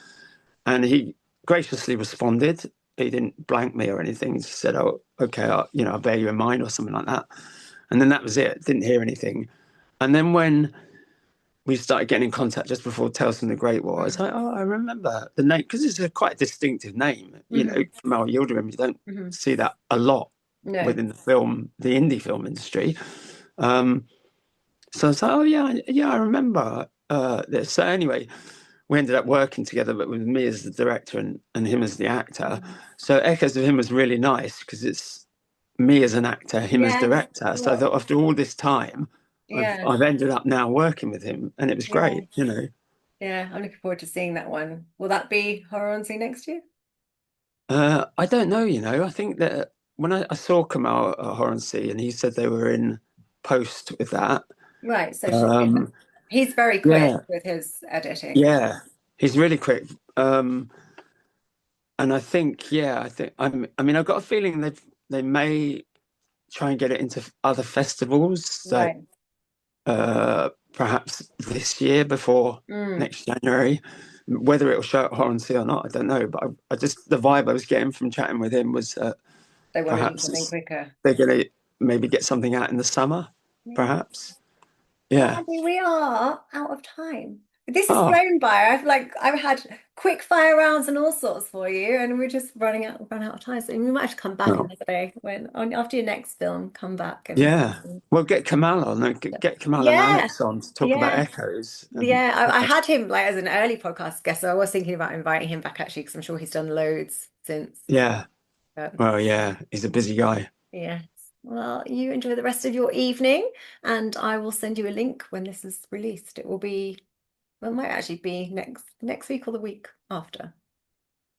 And he graciously responded. He didn't blank me or anything. He just said, oh, okay, I'll bear you in mind or something like that. And then that was it. Didn't hear anything. And then when we started getting in contact just before Tales from the Great War, I was Mm. like, oh, I remember the name because it's a quite distinctive name. Hmm. Kamal Yildirim, you don't Hmm. see that a lot No. within the indie film industry. Um, so I was like, oh yeah, yeah, I remember this. So anyway, we ended up working together, but with me as the director and him as the actor. Mm. So Echoes of Him was really nice because it's me as an actor, him as Yes. director. So I Well, thought after all this time, yeah. I've ended up now working with him, and it was Yeah. great. Yeah, I'm looking forward to seeing that one. Will that be Horror on Sea next year? I don't know, I think that when I saw Kamal at Hornsey and he said they were in post with that. Right, so should be. Um, He's very quick yeah, with his editing. yeah, he's really quick. And I think, I mean, I've got a feeling they may try and get it into other festivals, like Right. perhaps this year before Mm, next January. Whether it'll show at Hornsey or not, I don't know. But I just the vibe I was getting from chatting with him was they want to do perhaps something quicker. they're going to maybe get something out in the summer, Yeah. perhaps. Well, Yeah. Andy, we are out of time. This has Oh, flown by. I've had quick fire rounds and all sorts for you, and we're just run out of time. So we might have to come back oh, another day when after your next film, come back and yeah. Well, get Kamal on. Get Kamal and yeah, Alex on to talk about yeah, Echoes. And yeah. I yeah, had him like as an early podcast guest, so I was thinking about inviting him back actually because I'm sure he's done loads since. yeah. But Well, yeah. He's a busy guy. yes. Well, you enjoy the rest of your evening, and I will send you a link when this is released. It will be. Well, it might actually be next week or the week after.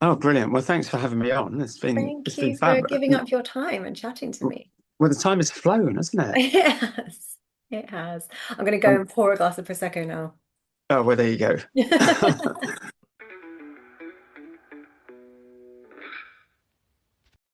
Oh, brilliant. Well, thanks for having me on. It's Thank been you fab. for giving up your time and chatting to me. Well, the time has flown, hasn't it? Yes, it has. I'm going to go Um, and pour a glass of Prosecco now. oh, well, there you go.